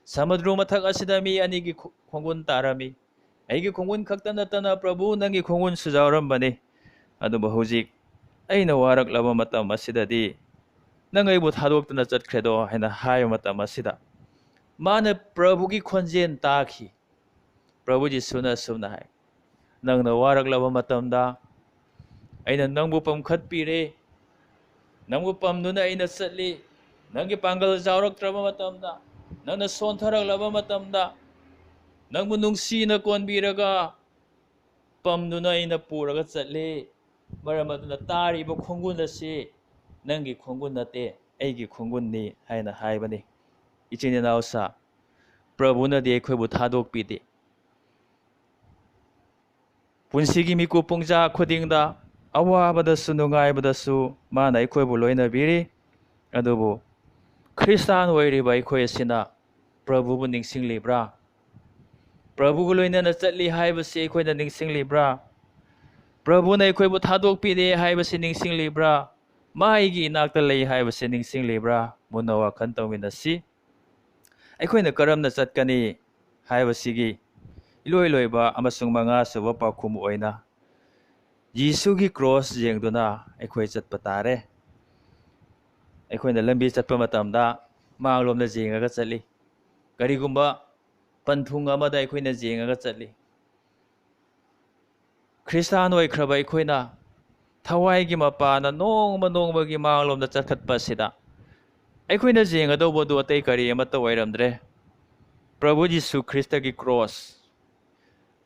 ꯁꯃꯨꯗ꯭ꯔ ꯃꯊꯛ ꯑꯁꯤꯗ ꯃꯤ ꯑꯅꯤꯒꯤ ꯈꯣꯡꯒꯨꯟ ꯇꯥꯔꯝꯃꯤ꯫ ꯑꯩꯒꯤ ꯈꯣꯡꯒꯨꯟ ꯈꯛꯇ ꯅꯠꯇꯅ ꯄ꯭ꯔꯚꯨ ꯅꯪꯒꯤ ꯈꯣꯡꯒꯨꯟꯁꯨ ꯌꯥꯎꯔꯝꯕꯅꯤ꯫ ꯑꯗꯨꯕꯨ ꯍꯧꯖꯤꯛ ꯑꯩꯅ ꯋꯥꯔꯛꯂꯕ ꯃꯇꯝ ꯑꯁꯤꯗꯗꯤ ꯅꯪ ꯑꯩꯕꯨ ꯊꯥꯗꯣꯛꯇꯨꯅ ꯆꯠꯈ꯭ꯔꯦꯗꯣ ꯍꯥꯏꯅ ꯍꯥꯏꯕ ꯃꯇꯝ ꯑꯁꯤꯗ ꯃꯥꯅ ꯄ꯭ꯔꯚꯨꯒꯤ ꯈꯣꯟꯖꯦꯜ ꯇꯥꯈꯤ꯫ ꯄ꯭ꯔꯚꯨ ꯖꯤꯁꯨꯅ ꯑꯁꯨꯝꯅ ꯍꯥꯏ, ꯅꯪꯅ ꯋꯥꯔꯛꯂꯕ ꯃꯇꯝꯗ ꯑꯩꯅ ꯅꯪꯕꯨ ꯄꯝꯈꯠꯄꯤꯔꯦ, ꯅꯪꯕꯨ ꯄꯝꯗꯨꯅ ꯑꯩꯅ ꯆꯠꯂꯤ꯫ ꯅꯪꯒꯤ ꯄꯥꯡꯒꯜ ꯌꯥꯎꯔꯛꯇ꯭ꯔꯕ ꯃꯇꯝꯗ, ꯅꯪꯅ ꯁꯣꯟꯊꯔꯛꯂꯕ ꯃꯇꯝꯗ ꯅꯪꯕꯨ ꯅꯨꯡꯁꯤꯅ ꯀꯣꯟꯕꯤꯔꯒ ꯄꯝꯗꯨꯅ ꯑꯩꯅ ꯄꯨꯔꯒ ꯆꯠꯂꯤ꯫ ꯃꯔꯝ ꯑꯗꯨꯅ ꯇꯥꯔꯤꯕ ꯈꯣꯡꯒꯨꯟ ꯑꯁꯤ ꯅꯪꯒꯤ ꯈꯣꯡꯒꯨꯟ ꯅꯠꯇꯦ, ꯑꯩꯒꯤ ꯈꯣꯡꯒꯨꯟꯅꯤ ꯍꯥꯏꯅ ꯍꯥꯏꯕꯅꯤ꯫ ꯏꯆꯤꯟ ꯏꯅꯥꯎꯁꯥ, ꯄ꯭ꯔꯚꯨꯅꯗꯤ ꯑꯩꯈꯣꯏꯕꯨ ꯊꯥꯗꯣꯛꯄꯤꯗꯦ꯫ ꯄꯨꯟꯁꯤꯒꯤ ꯃꯤꯀꯨꯞ ꯄꯨꯡꯖꯥ ꯈꯨꯗꯤꯡꯗ ꯑꯋꯥꯕꯗꯁꯨ ꯅꯨꯡꯉꯥꯏꯕꯗꯁꯨ ꯃꯥꯅ ꯑꯩꯈꯣꯏꯕꯨ ꯂꯣꯏꯅꯕꯤꯔꯤ꯫ ꯑꯗꯨꯕꯨ ꯈ꯭ꯔꯤꯁꯇꯥꯟ ꯑꯣꯏꯔꯤꯕ ꯑꯩꯈꯣꯏ ꯑꯁꯤꯅ ꯄ꯭ꯔꯚꯨꯕꯨ ꯅꯤꯡꯁꯤꯡꯂꯤꯕ꯭ꯔꯥ? ꯄ꯭ꯔꯚꯨꯒ ꯂꯣꯏꯅꯅ ꯆꯠꯂꯤ ꯍꯥꯏꯕꯁꯤ ꯑꯩꯈꯣꯏꯅ ꯅꯤꯡꯁꯤꯡꯂꯤꯕ꯭ꯔꯥ? ꯄ꯭ꯔꯚꯨꯅ ꯑꯩꯈꯣꯏꯕꯨ ꯊꯥꯗꯣꯛꯄꯤꯗꯦ ꯍꯥꯏꯕꯁꯤ ꯅꯤꯡꯁꯤꯡꯂꯤꯕ꯭ꯔꯥ? ꯃꯥ ꯑꯩꯒꯤ ꯏꯅꯥꯛꯇ ꯂꯩ ꯍꯥꯏꯕꯁꯤ ꯅꯤꯡꯁꯤꯡꯂꯤꯕ꯭ꯔꯥ? ꯃꯨꯟꯅ ꯋꯥꯈꯜ ꯇꯧꯃꯤꯟꯅꯁꯤ꯫ ꯑꯩꯈꯣꯏꯅ ꯀꯔꯝꯅ ꯆꯠꯀꯅꯤ ꯍꯥꯏꯕꯁꯤꯒꯤ ꯏꯂꯣꯏ ꯂꯣꯏꯕ ꯑꯃꯁꯨꯡ ꯃꯉꯥꯁꯨꯕ ꯄꯥꯎꯈꯨꯝ ꯑꯣꯏꯅ ꯌꯤꯁꯨꯒꯤ ꯀ꯭ꯔꯣꯁ ꯌꯦꯡꯗꯨꯅ ꯑꯩꯈꯣꯏ ꯆꯠꯄ ꯇꯥꯔꯦ꯫ ꯑꯩꯈꯣꯏꯅ ꯂꯝꯕꯤ ꯆꯠꯄ ꯃꯇꯝꯗ ꯃꯥꯡꯂꯣꯝꯗ ꯌꯦꯡꯉꯒ ꯆꯠꯂꯤ꯫ ꯀꯔꯤꯒꯨꯝꯕ ꯄꯟꯊꯨꯡ ꯑꯃꯗ ꯑꯩꯈꯣꯏꯅ ꯌꯦꯡꯉꯒ ꯆꯠꯂꯤ꯫ ꯈ꯭ꯔꯤꯁꯇꯥꯟ ꯑꯣꯏꯈ꯭ꯔꯕ ꯑꯩꯈꯣꯏꯅ ꯊꯋꯥꯏꯒꯤ ꯃꯄꯥꯅ ꯅꯣꯡꯃ ꯅꯣꯡꯃꯒꯤ ꯃꯥꯡꯂꯣꯝꯗ ꯆꯠꯈꯠꯄ ꯑꯁꯤꯗ ꯑꯩꯈꯣꯏꯅ ꯌꯦꯡꯒꯗꯧꯕꯗꯨ ꯑꯇꯩ ꯀꯔꯤ ꯑꯃꯠꯇ ꯑꯣꯏꯔꯝꯗ꯭ꯔꯦ, ꯄ꯭ꯔꯚꯨ ꯖꯤꯁꯨ ꯈ꯭ꯔꯤꯁꯇꯒꯤ ꯀ꯭ꯔꯣꯁ꯫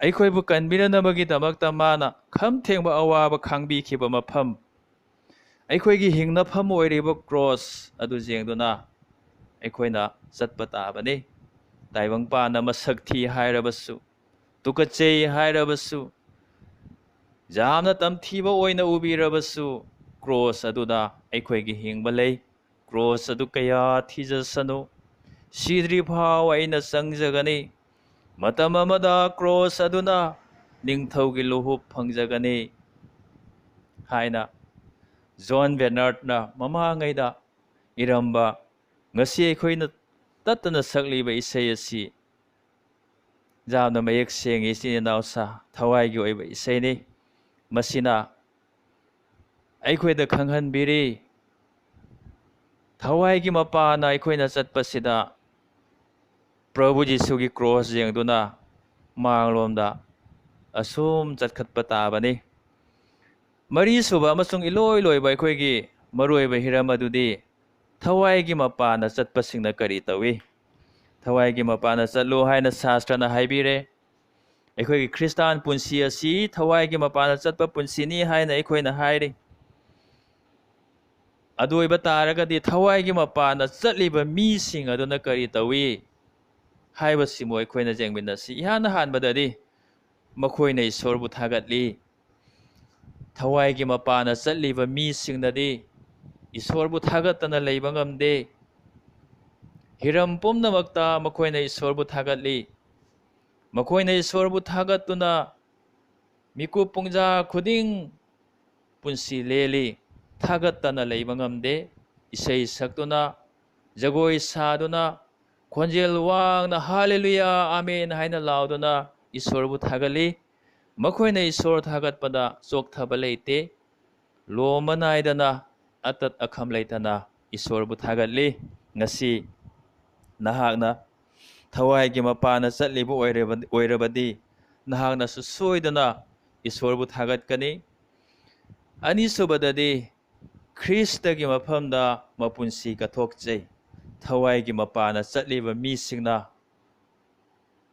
ꯑꯩꯈꯣꯏꯕꯨ ꯀꯟꯕꯤꯅꯅꯕꯒꯤꯗꯃꯛꯇ ꯃꯥꯅ ꯈꯝ ꯊꯦꯡꯕ ꯑꯋꯥꯕ ꯈꯥꯡꯕꯤꯈꯤꯕ ꯃꯐꯝ, ꯑꯩꯈꯣꯏꯒꯤ ꯍꯤꯡꯅꯐꯝ ꯑꯣꯏꯔꯤꯕ ꯀ꯭ꯔꯣꯁ ꯑꯗꯨ ꯌꯦꯡꯗꯨꯅ ꯑꯩꯈꯣꯏꯅ ꯆꯠꯄ ꯇꯥꯕꯅꯤ꯫ ꯇꯥꯏꯕꯪꯄꯥꯟꯅ ꯃꯁꯛ ꯊꯤ ꯍꯥꯏꯔꯕꯁꯨ, ꯇꯨꯀꯠꯆꯩ ꯍꯥꯏꯔꯕꯁꯨ, ꯌꯥꯝꯅ ꯇꯝꯊꯤꯕ ꯑꯣꯏꯅ ꯎꯕꯤꯔꯕꯁꯨ ꯀ꯭ꯔꯣꯁ ꯑꯗꯨꯗ ꯑꯩꯈꯣꯏꯒꯤ ꯍꯤꯡꯕ ꯂꯩ꯫ ꯀ꯭ꯔꯣꯁ ꯑꯗꯨ ꯀꯌా ꯊꯤꯖꯁꯅꯨ, ꯁꯤꯗ꯭ꯔꯤ ꯐꯥꯎ ꯑꯩꯅ ꯆꯪꯖꯒꯅꯤ꯫ ꯃꯇꯝ ꯑꯃꯗ ꯀ꯭ꯔꯣꯁ ꯑꯗꯨꯅ ꯅꯤꯡꯊꯧꯒꯤ ꯂꯨꯍꯨꯞ ꯐꯪꯖꯒꯅꯤ ꯍꯥꯏꯅ ꯖꯣꯟ ꯕꯦꯅꯥꯔꯠꯅ ꯃꯃꯥꯡꯉꯩꯗ ꯏꯔꯝꯕ ꯉꯁꯤ ꯑꯩꯈꯣꯏꯅ ꯇꯠꯇꯅ ꯁꯛꯂꯤꯕ ꯏꯁꯩ ꯑꯁꯤ ꯌꯥꯝꯅ ꯃꯌꯦꯛ ꯁꯦꯡꯉꯤ ꯏꯆꯤꯟ ꯏꯅꯥꯎꯁꯥ, ꯊꯋꯥꯏꯒꯤ ꯑꯣꯏꯕ ꯏꯁꯩꯅꯤ꯫ ꯃꯁꯤꯅ ꯑꯩꯈꯣꯏꯗ ꯈꯪꯍꯟꯕꯤꯔꯤ ꯊꯋꯥꯏꯒꯤ ꯃꯄꯥꯅ ꯑꯩꯈꯣꯏꯅ ꯆꯠꯄꯁꯤꯗ ꯄ꯭ꯔꯚꯨ ꯖꯤꯁꯨꯒꯤ ꯀ꯭ꯔꯣꯁ ꯌꯦꯡꯗꯨꯅ ꯃꯥꯡꯂꯣꯝꯗ ꯑꯁꯨꯝ ꯆꯠꯈꯠꯄ ꯇꯥꯕꯅꯤ꯫ ꯃꯔꯤꯁꯨꯕ ꯑꯃꯁꯨꯡ ꯏꯂꯣꯏ ꯂꯣꯏꯕ ꯑꯩꯈꯣꯏꯒꯤ ꯃꯔꯨꯑꯣꯏꯕ ꯍꯤꯔꯝ ꯑꯗꯨꯗꯤ ꯊꯋꯥꯏꯒꯤ ꯃꯄꯥꯅ ꯆꯠꯄꯁꯤꯡꯅ ꯀꯔꯤ ꯇꯧꯏ? ꯊꯋꯥꯏꯒꯤ ꯃꯄꯥꯅ ꯆꯠꯂꯨ ꯍꯥꯏꯅ ꯁꯥꯁꯇ꯭ꯔꯅ ꯍꯥꯏꯕꯤꯔꯦ꯫ ꯑꯩꯈꯣꯏꯒꯤ ꯈ꯭ꯔꯤꯁꯇꯥꯟ ꯄꯨꯟꯁꯤ ꯑꯁꯤ ꯊꯋꯥꯏꯒꯤ ꯃꯄꯥꯅ ꯆꯠꯄ ꯄꯨꯟꯁꯤꯅꯤ ꯍꯥꯏꯅ ꯑꯩꯈꯣꯏꯅ ꯍꯥꯏꯔꯤ꯫ ꯑꯗꯨ ꯑꯣꯏꯕ ꯇꯥꯔꯒꯗꯤ ꯊꯋꯥꯏꯒꯤ ꯃꯄꯥꯅ ꯆꯠꯂꯤꯕ ꯃꯤꯁꯤꯡ ꯑꯗꯨꯅ ꯀꯔꯤ ꯇꯧꯏ ꯍꯥꯏꯕꯁꯤꯃꯨ ꯑꯩꯈꯣꯏꯅ ꯌꯦꯡꯃꯤꯟꯅꯁꯤ꯫ ꯏꯍꯥꯟ ꯍꯥꯟꯕꯗꯗꯤ ꯃꯈꯣꯏꯅ ꯏꯁꯣꯔꯕꯨ ꯊꯥꯒꯠꯂꯤ꯫ ꯊꯋꯥꯏꯒꯤ ꯃꯄꯥꯅ ꯆꯠꯂꯤꯕ ꯃꯤꯁꯤꯡꯅꯗꯤ ꯏꯁꯣꯔꯕꯨ ꯊꯥꯒꯠꯇꯅ ꯂꯩꯕ ꯉꯝꯗꯦ꯫ ꯍꯤꯔꯝ ꯄꯨꯝꯅꯃꯛꯇ ꯃꯈꯣꯏꯅ ꯏꯁꯣꯔꯕꯨ ꯊꯥꯒꯠꯂꯤ꯫ ꯃꯈꯣꯏꯅ ꯏꯁꯣꯔꯕꯨ ꯊꯥꯒꯠꯇꯨꯅ ꯃꯤꯀꯨꯞ ꯄꯨꯡꯖꯥ ꯈꯨꯗꯤꯡ ꯄꯨꯟꯁꯤ ꯂꯦꯜꯂꯤ꯫ ꯊꯥꯒꯠꯇꯅ ꯂꯩꯕ ꯉꯝꯗꯦ꯫ ꯏꯁꯩ ꯁꯛꯇꯨꯅ, ꯖꯒꯣꯏ ꯁꯥꯗꯨꯅ, ꯈꯣꯟꯖꯦꯜ ꯋꯥꯡꯅ ꯍꯥꯂꯦꯂꯨꯌꯥ ꯑꯥꯃꯦꯟ ꯍꯥꯏꯅ ꯂꯥꯎꯗꯨꯅ ꯏꯁꯣꯔꯕꯨ ꯊꯥꯒꯠꯂꯤ꯫ ꯃꯈꯣꯏꯅ ꯏꯁꯣꯔ ꯊꯥꯒꯠꯄꯗ ꯆꯣꯛꯊꯕ ꯂꯩꯇꯦ꯫ ꯂꯣꯝꯕ ꯅꯥꯏꯗꯅ ꯑꯇꯠ ꯑꯈꯝ ꯂꯩꯇꯅ ꯏꯁꯣꯔꯕꯨ ꯊꯥꯒꯠꯂꯤ꯫ ꯉꯁꯤ ꯅꯍꯥꯛꯅ ꯊꯋꯥꯏꯒꯤ ꯃꯄꯥꯟꯅ ꯆꯠꯂꯤꯕ ꯑꯣꯏꯔꯕꯗꯤ ꯅꯍꯥꯛꯅꯁꯨ ꯁꯣꯏꯗꯅ ꯏꯁꯣꯔꯕꯨ ꯊꯥꯒꯠꯀꯅꯤ꯫ ꯑꯅꯤꯁꯨꯕꯗꯗꯤ ꯈ꯭ꯔꯤꯁꯇꯒꯤ ꯃꯐꯝꯗ ꯃꯄꯨꯟꯁꯤ ꯀꯠꯊꯣꯛꯆꯩ꯫ ꯊꯋꯥꯏꯒꯤ ꯃꯄꯥꯟꯅ ꯆꯠꯂꯤꯕ ꯃꯤꯁꯤꯡꯅ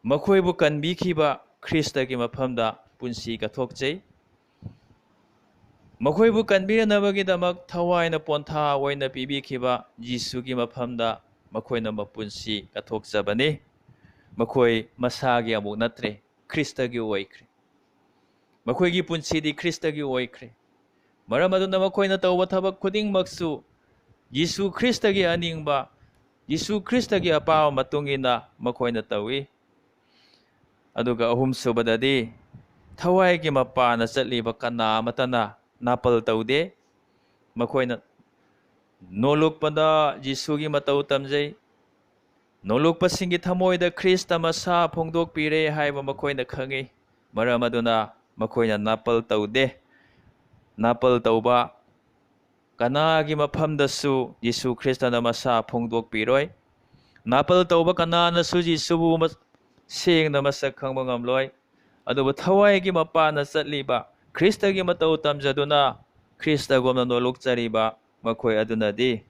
ꯃꯈꯣꯏꯕꯨ ꯀꯟꯕꯤꯈꯤꯕ ꯈ꯭ꯔꯤꯁꯇꯒꯤ ꯃꯐꯝꯗ ꯄꯨꯟꯁꯤ ꯀꯠꯊꯣꯛꯆꯩ꯫ ꯃꯈꯣꯏꯕꯨ ꯀꯟꯕꯤꯅꯕꯒꯤꯗꯃꯛ ꯊꯋꯥꯏꯅ ꯄꯣꯟꯊꯥ ꯑꯣꯏꯅ ꯄꯤꯕꯤꯈꯤꯕ ꯖꯤꯁꯨꯒꯤ ꯃꯐꯝꯗ ꯃꯈꯣꯏꯅ ꯃꯄꯨꯟꯁꯤ ꯀꯠꯊꯣꯛꯆꯕꯅꯤ꯫ ꯃꯈꯣꯏ ꯃꯁꯥꯒꯤ ꯑꯃꯨꯛ ꯅꯠꯇ꯭ꯔꯦ, ꯈ꯭ꯔꯤꯁꯇꯒꯤ ꯑꯣꯏꯈ꯭ꯔꯦ꯫ ꯃꯈꯣꯏꯒꯤ ꯄꯨꯟꯁꯤꯗꯤ ꯈ꯭ꯔꯤꯁꯇꯒꯤ ꯑꯣꯏꯈ꯭ꯔꯦ꯫ ꯃꯔꯝ ꯑꯗꯨꯅ ꯃꯈꯣꯏꯅ ꯇꯧꯕ ꯊꯕꯛ ꯈꯨꯗꯤꯡꯃꯛꯁꯨ ꯌꯤꯁꯨ ꯈ꯭ꯔꯤꯁꯇꯒꯤ ꯑꯅꯤꯡꯕ, ꯌꯤꯁꯨ ꯈ꯭ꯔꯤꯁꯇꯒꯤ ꯑꯄꯥꯝꯕ ꯃꯇꯨꯡ ꯏꯟꯅ ꯃꯈꯣꯏꯅ ꯇꯧꯏ꯫ ꯑꯗꯨꯒ ꯑꯍꯨꯝꯁꯨꯕꯗꯗꯤ ꯊꯋꯥꯏꯒꯤ ꯃꯄꯥꯟꯅ ꯆꯠꯂꯤꯕ ꯀꯅꯥ ꯑꯃꯠꯇꯅ ꯅꯥꯄꯜ ꯇꯧꯗꯦ꯫ ꯃꯈꯣꯏꯅ ꯅꯣꯂꯨꯛꯄꯗ ꯌꯤꯁꯨꯒꯤ ꯃꯇꯧ ꯇꯝꯖꯩ꯫ ꯅꯣꯂꯨꯛꯄꯁꯤꯡꯒꯤ ꯊꯃꯣꯏꯗ ꯈ꯭ꯔꯤꯁꯇ ꯃꯁꯥ ꯐꯣꯡꯗꯣꯛꯄꯤꯔꯦ ꯍꯥꯏꯕ ꯃꯈꯣꯏꯅ ꯈꯪꯏ꯫ ꯃꯔꯝ ꯑꯗꯨꯅ ꯃꯈꯣꯏꯅ ꯅꯥꯄꯜ ꯇꯧꯗꯦ꯫ ꯅꯥꯄꯜ ꯇꯧꯕ ꯀꯅꯥꯒꯤ ꯃꯐꯝꯗꯁꯨ ꯌꯤꯁꯨ ꯈ꯭ꯔꯤꯁꯇꯅ ꯃꯁꯥ ꯐꯣꯡꯗꯣꯛꯄꯤꯔꯣꯏ꯫ ꯅꯥꯄꯜ ꯇꯧꯕ ꯀꯅꯥꯅꯁꯨ ꯌꯤꯁꯨꯕꯨ ꯁꯦꯡꯅ ꯃꯁꯛ ꯈꯪꯕ ꯉꯝꯂꯣꯏ꯫ ꯑꯗꯨꯕꯨ ꯊꯋꯥꯏꯒꯤ ꯃꯄꯥꯟꯅ ꯆꯠꯂꯤꯕ, ꯈ꯭ꯔꯤꯁꯇꯒꯤ ꯃꯇꯧ ꯇꯝꯖꯗꯨꯅ ꯈ꯭ꯔꯤꯁꯇꯒꯨꯝꯅ ꯅꯣꯂꯨꯛꯆꯔꯤꯕ ꯃꯈꯣꯏ ꯑꯗꯨꯅꯗꯤ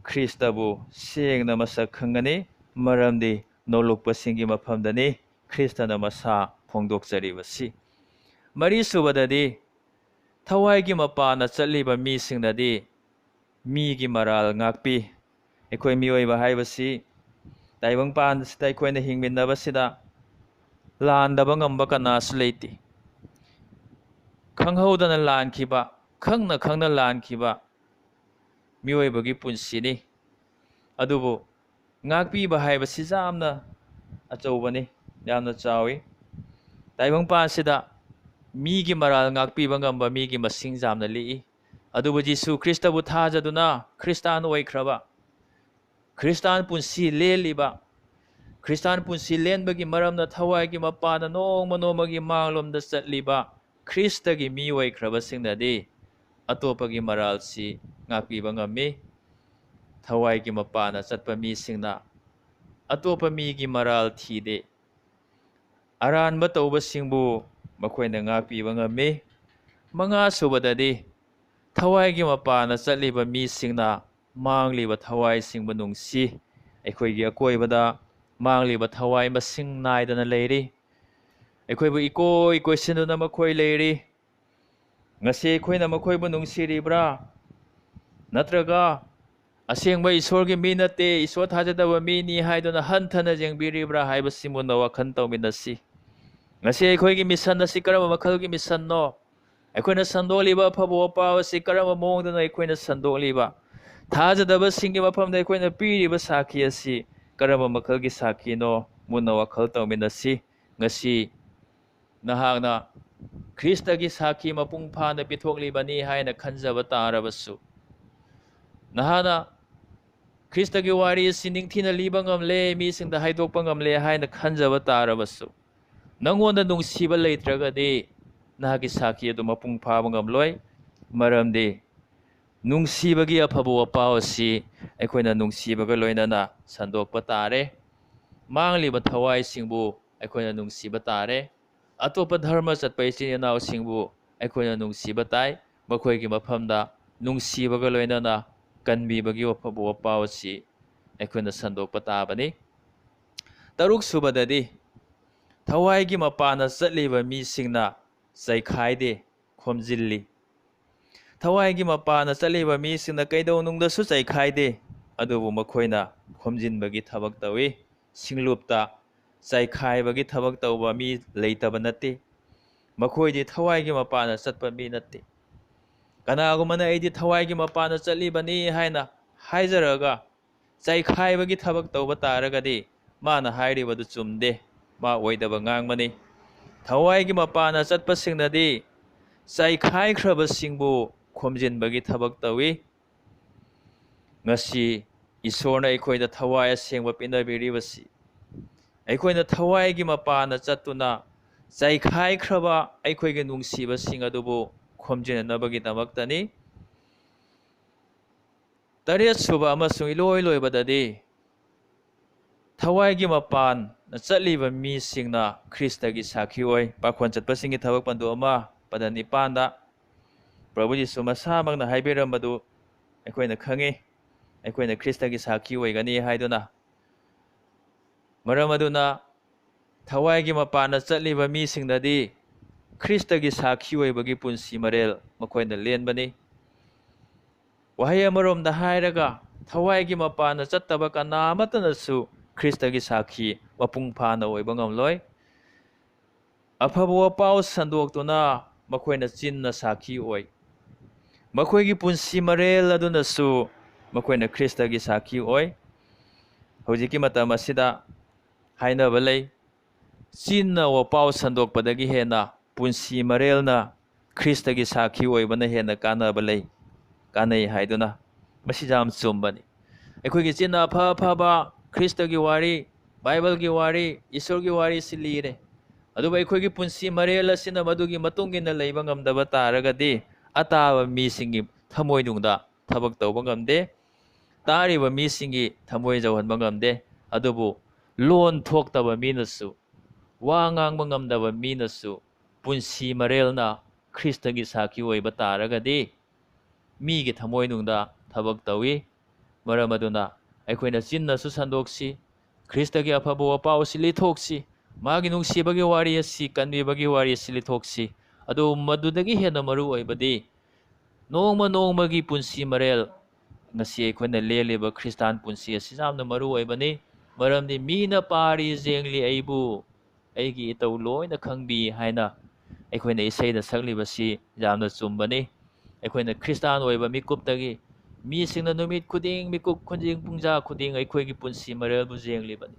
ꯈ꯭ꯔꯤꯁꯇꯕꯨ ꯁꯦꯡꯅ ꯃꯁꯛ ꯈꯪꯒꯅꯤ꯫ ꯃꯔꯝꯗꯤ ꯅꯣꯂꯨꯛꯄꯁꯤꯡꯒꯤ ꯃꯐꯝꯗꯅꯤ ꯈ꯭ꯔꯤꯁꯇꯅ ꯃꯁꯥ ꯐꯣꯡꯗꯣꯛꯆꯔꯤꯕꯁꯤ꯫ ꯃꯔꯤꯁꯨꯕꯗꯗꯤ ꯊꯋꯥꯏꯒꯤ ꯃꯄꯥꯟꯅ ꯆꯠꯂꯤꯕ ꯃꯤꯁꯤꯡꯅꯗꯤ ꯃꯤꯒꯤ ꯃꯔꯥꯜ ꯉꯥꯛꯄꯤ꯫ ꯑꯩꯈꯣꯏ ꯃꯤꯑꯣꯏꯕ ꯍꯥꯏꯕꯁꯤ ꯇꯥꯏꯕꯪꯄꯥꯟꯁꯤꯗ ꯑꯩꯈꯣꯏꯅ ꯍꯤꯡꯃꯤꯟꯅꯕꯁꯤꯗ ꯂꯥꯟꯗꯕ ꯉꯝꯕ ꯀꯅꯥꯁꯨ ꯂꯩꯇꯦ꯫ ꯈꯪꯍꯧꯗꯅ ꯂꯥꯟꯈꯤꯕ, ꯈꯪꯅ ꯈꯪꯅ ꯂꯥꯟꯈꯤꯕ ꯃꯤꯑꯣꯏꯕꯒꯤ ꯄꯨꯟꯁꯤꯅꯤ꯫ ꯑꯗꯨꯕꯨ ꯉꯥꯛꯄꯤꯕ ꯍꯥꯏꯕꯁꯤ ꯌꯥꯝꯅ ꯑꯆꯧꯕꯅꯤ, ꯌꯥꯝꯅ ꯆꯥꯎꯏ꯫ ꯇꯥꯏꯕꯪꯄꯥꯟꯁꯤꯗ ꯃꯤꯒꯤ ꯃꯔꯥꯜ ꯉꯥꯛꯄꯤꯕ ꯉꯝꯕ ꯃꯤꯒꯤ ꯃꯁꯤꯡ ꯌꯥꯝꯅ ꯂꯤꯛꯏ꯫ ꯑꯗꯨꯕꯨ ꯌꯤꯁꯨ ꯈ꯭ꯔꯤꯁꯇꯕꯨ ꯊꯥꯖꯗꯨꯅ ꯈ꯭ꯔꯤꯁꯇꯥꯟ ꯑꯣꯏꯈ꯭ꯔꯕ, ꯈ꯭ꯔꯤꯁꯇꯥꯟ ꯄꯨꯟꯁꯤ ꯂꯦꯜꯂꯤꯕ, ꯈ꯭ꯔꯤꯁꯇꯥꯟ ꯄꯨꯟꯁꯤ ꯂꯦꯟꯕꯒꯤ ꯃꯔꯝꯅ ꯊꯋꯥꯏꯒꯤ ꯃꯄꯥꯟꯅ ꯅꯣꯡꯃ ꯅꯣꯡꯃꯒꯤ ꯃꯥꯡꯂꯣꯝꯗ ꯆꯠꯂꯤꯕ ꯈ꯭ꯔꯤꯁꯇꯒꯤ ꯃꯤ ꯑꯣꯏꯈ꯭ꯔꯕꯁꯤꯡꯅꯗꯤ ꯑꯇꯣꯞꯄꯒꯤ ꯃꯔꯥꯜꯁꯤ ꯉꯥꯛꯄꯤꯕ ꯉꯝꯃꯤ꯫ ꯊꯋꯥꯏꯒꯤ ꯃꯄꯥꯟꯅ ꯆꯠꯄ ꯃꯤꯁꯤꯡꯅ ꯑꯇꯣꯞꯄ ꯃꯤꯒꯤ ꯃꯔꯥꯜ ꯊꯤꯗꯦ꯫ ꯑꯔꯥꯟꯕ ꯇꯧꯕꯁꯤꯡꯕꯨ ꯃꯈꯣꯏꯅ ꯉꯥꯛꯄꯤꯕ ꯉꯝꯃꯤ꯫ ꯃꯉꯥꯁꯨꯕꯗꯗꯤ ꯊꯋꯥꯏꯒꯤ ꯃꯄꯥꯟꯅ ꯆꯠꯂꯤꯕ ꯃꯤꯁꯤꯡꯅ ꯃꯥꯡꯂꯤꯕ ꯊꯋꯥꯏꯁꯤꯡꯕꯨ ꯅꯨꯡꯁꯤ꯫ ꯑꯩꯈꯣꯏꯒꯤ ꯑꯀꯣꯏꯕꯗ ꯃꯥꯡꯂꯤꯕ ꯊꯋꯥꯏ ꯃꯁꯤꯡ ꯅꯥꯏꯗꯅ ꯂꯩꯔꯤ꯫ ꯑꯩꯈꯣꯏꯕꯨ ꯏꯀꯣꯏ ꯀꯣꯏꯁꯤꯟꯗꯨꯅ ꯃꯈꯣꯏ ꯂꯩꯔꯤ꯫ ꯉꯁꯤ ꯑꯩꯈꯣꯏꯅ ꯃꯈꯣꯏꯕꯨ ꯅꯨꯡꯁꯤꯔꯤꯕ꯭ꯔꯥ? ꯅꯠꯇ꯭ꯔꯒ ꯑꯁꯦꯡꯕ ꯏꯁꯣꯔꯒꯤ ꯃꯤ ꯅꯠꯇꯦ, ꯏꯁꯣꯔ ꯊꯥꯖꯗꯕ ꯃꯤꯅꯤ ꯍꯥꯏꯗꯨꯅ ꯍꯟꯊꯅ ꯌꯦꯡꯕꯤꯔꯤꯕ꯭ꯔꯥ ꯍꯥꯏꯕꯁꯤ ꯃꯨꯟꯅ ꯋꯥꯈꯜ ꯇꯧꯃꯤꯟꯅꯁꯤ꯫ ꯉꯁꯤ ꯑꯩꯈꯣꯏꯒꯤ ꯃꯤꯁꯟ ꯑꯁꯤ ꯀꯔꯝꯕ ꯃꯈꯜꯒꯤ ꯃꯤꯁꯟꯅꯣ? ꯑꯩꯈꯣꯏꯅ ꯁꯟꯗꯣꯛꯂꯤꯕ ꯑꯐꯕ ꯋꯥꯄꯥꯎ ꯑꯁꯤ ꯀꯔꯝꯕ ꯃꯑꯣꯡꯗꯅ ꯑꯩꯈꯣꯏꯅ ꯁꯟꯗꯣꯛꯂꯤꯕ? ꯊꯥꯖꯗꯕꯁꯤꯡꯒꯤ ꯃꯐꯝꯗ ꯑꯩꯈꯣꯏꯅ ꯄꯤꯔꯤꯕ ꯁꯥꯈꯤ ꯑꯁꯤ ꯀꯔꯝꯕ ꯃꯈꯜꯒꯤ ꯁꯥꯈꯤꯅꯣ? ꯃꯨꯟꯅ ꯋꯥꯈꯜ ꯇꯧꯃꯤꯟꯅꯁꯤ꯫ ꯉꯁꯤ ꯅꯍꯥꯛꯅ ꯈ꯭ꯔꯤꯁꯇꯒꯤ ꯁꯥꯈꯤ ꯃꯄꯨꯡ ꯐꯥꯅ ꯄꯤꯊꯣꯛꯂꯤꯕꯅꯤ ꯍꯥꯏꯅ ꯈꯟꯖꯕ ꯇꯥꯔꯕꯁꯨ, ꯅꯍꯥꯛꯅ ꯈ꯭ꯔꯤꯁꯇꯒꯤ ꯋꯥꯔꯤ ꯑꯁꯤ ꯅꯤꯡꯊꯤꯅ ꯂꯤꯕ ꯉꯝꯂꯦ, ꯃꯤꯁꯤꯡꯗ ꯍꯥꯏꯗꯣꯛꯄ ꯉꯝꯂꯦ ꯍꯥꯏꯅ ꯈꯟꯖꯕ ꯇꯥꯔꯕꯁꯨ, ꯅꯪꯉꯣꯟꯗ ꯅꯨꯡꯁꯤꯕ ꯂꯩꯇ꯭ꯔꯒꯗꯤ ꯅꯍꯥꯛꯀꯤ ꯁꯥꯈꯤ ꯑꯗꯨ ꯃꯄꯨꯡ ꯐꯥꯕ ꯉꯝꯂꯣꯏ꯫ ꯃꯔꯝꯗꯤ ꯅꯨꯡꯁꯤꯕꯒꯤ ꯑꯐꯕ ꯋꯥꯄꯥꯎ ꯑꯁꯤ ꯑꯩꯈꯣꯏꯅ ꯅꯨꯡꯁꯤꯕꯒ ꯂꯣꯏꯅꯅ ꯁꯟꯗꯣꯛꯄ ꯇꯥꯔꯦ꯫ ꯃꯥꯡꯂꯤꯕ ꯊꯋꯥꯏꯁꯤꯡꯕꯨ ꯑꯩꯈꯣꯏꯅ ꯅꯨꯡꯁꯤꯕ ꯇꯥꯔꯦ꯫ ꯑꯇꯣꯞꯄ ꯙꯔꯃ ꯆꯠꯄ ꯏꯆꯤꯟ ꯏꯅꯥꯎꯁꯤꯡꯕꯨ ꯑꯩꯈꯣꯏꯅ ꯅꯨꯡꯁꯤꯕ ꯇꯥꯏ꯫ ꯃꯈꯣꯏꯒꯤ ꯃꯐꯝꯗ ꯅꯨꯡꯁꯤꯕꯒ ꯂꯣꯏꯅꯅ ꯀꯟꯕꯤꯕꯒꯤ ꯑꯐꯕ ꯋꯥꯄꯥꯎ ꯑꯁꯤ ꯑꯩꯈꯣꯏꯅ ꯁꯟꯗꯣꯛꯄ ꯇꯥꯕꯅꯤ꯫ ꯇꯔꯨꯛꯁꯨꯕꯗꯗꯤ ꯊꯋꯥꯏꯒꯤ ꯃꯄꯥꯟꯅ ꯆꯠꯂꯤꯕ ꯃꯤꯁꯤꯡꯅ ꯆꯩꯈꯥꯏꯗꯦ, ꯈꯣꯝꯖꯤꯜꯂꯤ꯫ ꯊꯋꯥꯏꯒꯤ ꯃꯄꯥꯟꯅ ꯆꯠꯂꯤꯕ ꯃꯤꯁꯤꯡꯅ ꯀꯩꯗꯧꯅꯨꯡꯗꯁꯨ ꯆꯩꯈꯥꯏꯗꯦ, ꯑꯗꯨꯕꯨ ꯃꯈꯣꯏꯅ ꯈꯣꯝꯖꯤꯟꯕꯒꯤ ꯊꯕꯛ ꯇꯧꯏ꯫ ꯁꯤꯡꯂꯨꯞꯇ ꯆꯩꯈꯥꯏꯕꯒꯤ ꯊꯕꯛ ꯇꯧꯕ ꯃꯤ ꯂꯩꯇꯕ ꯅꯠꯇꯦ꯫ ꯃꯈꯣꯏꯗꯤ ꯊꯋꯥꯏꯒꯤ ꯃꯄꯥꯟꯅ ꯆꯠꯄ ꯃꯤ ꯅꯠꯇꯦ꯫ ꯀꯅꯥꯒꯨꯝꯕꯅ ꯑꯩꯗꯤ ꯊꯋꯥꯏꯒꯤ ꯃꯄꯥꯟꯅ ꯆꯠꯂꯤꯕꯅꯤ ꯍꯥꯏꯅ ꯍꯥꯏꯖꯔꯒ ꯆꯩꯈꯥꯏꯕꯒꯤ ꯊꯕꯛ ꯇꯧꯕ ꯇꯥꯔꯒꯗꯤ ꯃꯥꯅ ꯍꯥꯏꯔꯤꯕꯗꯨ ꯆꯨꯝꯗꯦ, ꯃꯥ ꯑꯣꯏꯗꯕ ꯉꯥꯡꯕꯅꯤ꯫ ꯊꯋꯥꯏꯒꯤ ꯃꯄꯥꯟꯅ ꯆꯠꯄꯁꯤꯡꯅꯗꯤ ꯆꯩꯈꯥꯏꯈ꯭ꯔꯕꯁꯤꯡꯕꯨ ꯈꯣꯝꯖꯤꯟꯕꯒꯤ ꯊꯕꯛ ꯇꯧꯏ꯫ ꯉꯁꯤ ꯏꯁꯣꯔꯅ ꯑꯩꯈꯣꯏꯗ ꯊꯋꯥꯏ ꯑꯁꯦꯡꯕ ꯄꯤꯅꯕꯤꯔꯤꯕꯁꯤ ꯑꯩꯈꯣꯏꯅ ꯊꯋꯥꯏꯒꯤ ꯃꯄꯥꯟꯗ ꯆꯠꯇꯨꯅ ꯆꯥꯏꯈꯥꯏꯈ꯭ꯔꯕ ꯑꯩꯈꯣꯏꯒꯤ ꯅꯨꯡꯁꯤꯕꯁꯤꯡ ꯑꯗꯨꯕꯨ ꯈꯣꯝꯖꯤꯟꯅꯅꯕꯒꯤꯗꯃꯛꯇꯅꯤ꯫ ꯇꯔꯦꯠꯁꯨꯕ ꯑꯃꯁꯨꯡ ꯏꯂꯣꯏ ꯂꯣꯏꯕꯗꯗꯤ ꯊꯋꯥꯏꯒꯤ ꯃꯄꯥꯟꯗ ꯆꯠꯂꯤꯕ ꯃꯤꯁꯤꯡꯅ ꯈ꯭ꯔꯤꯁꯇꯒꯤ ꯁꯥꯈꯤ ꯑꯣꯏ꯫ ꯄꯥꯈꯣꯟ ꯆꯠꯄꯁꯤꯡꯒꯤ ꯊꯕꯛ ꯄꯟꯗꯨ 1 ꯄꯗ 9ꯗ ꯄ꯭ꯔꯚꯨ ꯌꯤꯁꯨ ꯃꯁꯥꯃꯛꯅ ꯍꯥꯏꯕꯤꯔꯝꯕꯗꯨ ꯑꯩꯈꯣꯏꯅ ꯈꯪꯉꯤ꯫ ꯑꯩꯈꯣꯏꯅ ꯈ꯭ꯔꯤꯁꯇꯒꯤ ꯁꯥꯈꯤ ꯑꯣꯏꯒꯅꯤ ꯍꯥꯏꯗꯨꯅ, ꯃꯔꯝ ꯑꯗꯨꯅ ꯊꯋꯥꯏꯒꯤ ꯃꯄꯥꯟꯗ ꯆꯠꯂꯤꯕ ꯃꯤꯁꯤꯡꯅꯗꯤ ꯈ꯭ꯔꯤꯁꯇꯒꯤ ꯁꯥꯈꯤ ꯑꯣꯏꯕꯒꯤ ꯄꯨꯟꯁꯤ ꯃꯔꯦꯜ ꯃꯈꯣꯏꯅ ꯂꯦꯟꯕꯅꯤ꯫ ꯋꯥꯍꯩ ꯑꯃꯔꯣꯝꯗ ꯍꯥꯏꯔꯒ ꯊꯋꯥꯏꯒꯤ ꯃꯄꯥꯟꯗ ꯆꯠꯇꯕ ꯀꯅꯥ ꯑꯃꯠꯇꯅꯁꯨ ꯈ꯭ꯔꯤꯁꯇꯒꯤ ꯁꯥꯈꯤ ꯃꯄꯨꯡ ꯐꯥꯅ ꯑꯣꯏꯕ ꯉꯝꯂꯣꯏ꯫ ꯑꯐꯕ ꯋꯥꯄꯥꯎ ꯁꯟꯗꯣꯛꯇꯨꯅ ꯃꯈꯣꯏꯅ ꯆꯤꯟꯅ ꯁꯥꯈꯤ ꯑꯣꯏ, ꯃꯈꯣꯏꯒꯤ ꯄꯨꯟꯁꯤ ꯃꯔꯦꯜ ꯑꯗꯨꯅꯁꯨ ꯃꯈꯣꯏꯅ ꯈ꯭ꯔꯤꯁꯇꯒꯤ ꯁꯥꯈꯤ ꯑꯣꯏ꯫ ꯍꯧꯖꯤꯛꯀꯤ ꯃꯇꯝ ꯑꯁꯤꯗ ꯍꯥꯏꯅꯕ ꯂꯩ, ꯆꯤꯟꯅ ꯋꯥꯄꯥꯎ ꯁꯟꯗꯣꯛꯄꯗꯒꯤ ꯍꯦꯟꯅ ꯄꯨꯟꯁꯤ ꯃꯔꯦꯜꯅ ꯈ꯭ꯔꯤꯁꯇꯒꯤ ꯁꯥꯈꯤ ꯑꯣꯏꯕꯅ ꯍꯦꯟꯅ ꯀꯥꯟꯅꯩ ꯍꯥꯏꯗꯨꯅ꯫ ꯃꯁꯤ ꯌꯥꯝ ꯆꯨꯝꯕꯅꯤ꯫ ꯑꯩꯈꯣꯏꯒꯤ ꯆꯤꯟꯅ ꯑꯐ ꯑꯐꯕ ꯈ꯭ꯔꯤꯁꯇꯒꯤ ꯋꯥꯔꯤ, ꯕꯥꯏꯕꯜꯒꯤ ꯋꯥꯔꯤ, ꯏꯁꯣꯔꯒꯤ ꯋꯥꯔꯤꯁꯤ ꯂꯤꯔꯦ, ꯑꯗꯨꯕꯨ ꯑꯩꯈꯣꯏꯒꯤ ꯄꯨꯟꯁꯤ ꯃꯔꯦꯜ ꯑꯁꯤꯅ ꯃꯗꯨꯒꯤ ꯃꯇꯨꯡ ꯏꯟꯅ ꯂꯩꯕ ꯉꯝꯗꯕ ꯇꯥꯔꯒꯗꯤ ꯑꯇꯥꯕ ꯃꯤꯁꯤꯡꯒꯤ ꯊꯃꯣꯏꯅꯨꯡꯗ ꯊꯕꯛ ꯇꯧꯕ ꯉꯝꯗꯦ, ꯇꯥꯔꯤꯕ ꯃꯤꯁꯤꯡꯒꯤ ꯊꯃꯣꯏ ꯌꯧꯍꯟꯕ ꯉꯝꯗꯦ꯫ ꯑꯗꯨꯕꯨ ꯂꯣꯟ ꯊꯣꯛꯇꯕ ꯃꯤꯅꯁꯨ, ꯋꯥ ꯉꯥꯡꯕ ꯉꯝꯗꯕ ꯃꯤꯅꯁꯨ ꯄꯨꯟꯁꯤ ꯃꯔꯦꯜꯅ ꯈ꯭ꯔꯤꯁꯇꯒꯤ ꯁꯥꯈꯤ ꯑꯣꯏꯕ ꯇꯥꯔꯒꯗꯤ ꯃꯤꯒꯤ ꯊꯃꯣꯏꯅꯨꯡꯗ ꯊꯕꯛ ꯇꯧꯏ꯫ ꯃꯔꯝ ꯑꯗꯨꯅ ꯑꯩꯈꯣꯏꯅ ꯆꯤꯟꯅꯁꯨ ꯁꯟꯗꯣꯛꯁꯤ, ꯈ꯭ꯔꯤꯁꯇꯒꯤ ꯑꯐꯕ ꯋꯥꯄꯥꯎ ꯑꯁꯤ ꯂꯤꯊꯣꯛꯁꯤ, ꯃꯥꯒꯤ ꯅꯨꯡꯁꯤꯕꯒꯤ ꯋꯥꯔꯤ ꯑꯁꯤ, ꯀꯟꯕꯤꯕꯒꯤ ꯋꯥꯔꯤ ꯑꯁꯤ ꯂꯤꯊꯣꯛꯁꯤ꯫ ꯑꯗꯨ ꯃꯗꯨꯗꯒꯤ ꯍꯦꯟꯅ ꯃꯔꯨ ꯑꯣꯏꯕꯗꯤ ꯅꯣꯡꯃ ꯅꯣꯡꯃꯒꯤ ꯄꯨꯟꯁꯤ ꯃꯔꯦꯜ, ꯉꯁꯤ ꯑꯩꯈꯣꯏꯅ ꯂꯦꯜꯂꯤꯕ ꯈ꯭ꯔꯤꯁꯇꯥꯟ ꯄꯨꯟꯁꯤ ꯑꯁꯤ ꯌꯥꯝꯅ ꯃꯔꯨ ꯑꯣꯏꯕꯅꯤ꯫ ꯃꯔꯝꯗꯤ ꯃꯤꯅ ꯄꯥꯔꯤ ꯌꯦꯡꯂꯤ ꯑꯩꯕꯨ, ꯑꯩꯒꯤ ꯏꯇꯧ ꯂꯣꯏꯅ ꯈꯪꯕꯤ ꯍꯥꯏꯅ ꯑꯩꯈꯣꯏꯅ ꯏꯁꯩꯗ ꯁꯛꯂꯤꯕꯁꯤ ꯌꯥꯝꯅ ꯆꯨꯝꯕꯅꯤ꯫ ꯑꯩꯈꯣꯏꯅ ꯈ꯭ꯔꯤꯁꯇꯥꯟ ꯑꯣꯏꯕ ꯃꯤꯀꯨꯞꯇꯒꯤ ꯃꯤꯁꯤꯡꯅ ꯅꯨꯃꯤꯠ ꯈꯨꯗꯤꯡ, ꯃꯤꯀꯨꯞ ꯈꯨꯗꯤꯡ, ꯄꯨꯡꯖꯥ ꯈꯨꯗꯤꯡ ꯑꯩꯈꯣꯏꯒꯤ ꯄꯨꯟꯁꯤ ꯃꯔꯦꯜꯕꯨ ꯌꯦꯡꯂꯤꯕꯅꯤ꯫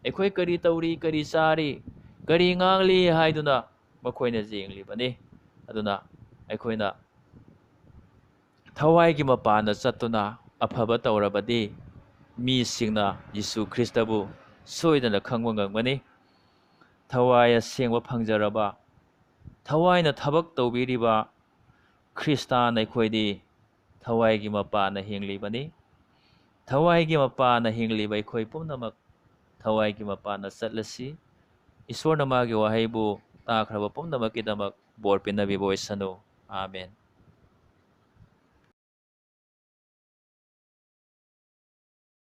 ꯑꯩꯈꯣꯏ ꯀꯔꯤ ꯇꯧꯔꯤ, ꯀꯔꯤ ꯆꯥꯔꯤ, ꯀꯔꯤ ꯉꯥꯡꯂꯤ ꯍꯥꯏꯗꯨꯅ ꯃꯈꯣꯏꯅ ꯌꯦꯡꯂꯤꯕꯅꯤ꯫ ꯑꯗꯨꯅ ꯑꯩꯈꯣꯏꯅ ꯊꯋꯥꯏꯒꯤ ꯃꯄꯥꯟꯗ ꯆꯠꯇꯨꯅ ꯑꯐꯕ ꯇꯧꯔꯕꯗꯤ ꯃꯤꯁꯤꯡꯅ ꯌꯤꯁꯨ ꯈ꯭ꯔꯤꯁꯇꯕꯨ ꯁꯣꯏꯗꯅ ꯈꯪꯕ ꯉꯝꯒꯅꯤ꯫ ꯊꯋꯥꯏ ꯑꯁꯦꯡꯕ ꯐꯪꯖꯔꯕ, ꯊꯋꯥꯏꯅ ꯊꯕꯛ ꯇꯧꯕꯤꯔꯤꯕ ꯈ꯭ꯔꯤꯁꯇꯥꯟ ꯑꯩꯈꯣꯏꯗꯤ ꯊꯋꯥꯏꯒꯤ ꯃꯄꯥꯟꯅ ꯍꯤꯡꯂꯤꯕꯅꯤ꯫ ꯊꯋꯥꯏꯒꯤ ꯃꯄꯥꯟꯅ ꯍꯤꯡꯂꯤꯕ ꯑꯩꯈꯣꯏ ꯄꯨꯝꯅꯃꯛ ꯊꯋꯥꯏꯒꯤ ꯃꯄꯥꯟꯅ ꯆꯠꯂꯁꯤ꯫ ꯏꯁꯣꯔꯅ ꯃꯥꯒꯤ ꯋꯥꯍꯩꯕꯨ ꯇꯥꯈ꯭ꯔꯕ ꯄꯨꯝꯅꯃꯛꯀꯤꯗꯃꯛ ꯕꯣꯔ ꯄꯤꯅꯕꯤꯕ ꯑꯣꯏꯁꯅꯨ꯫ ꯑꯥꯃꯦꯟ꯫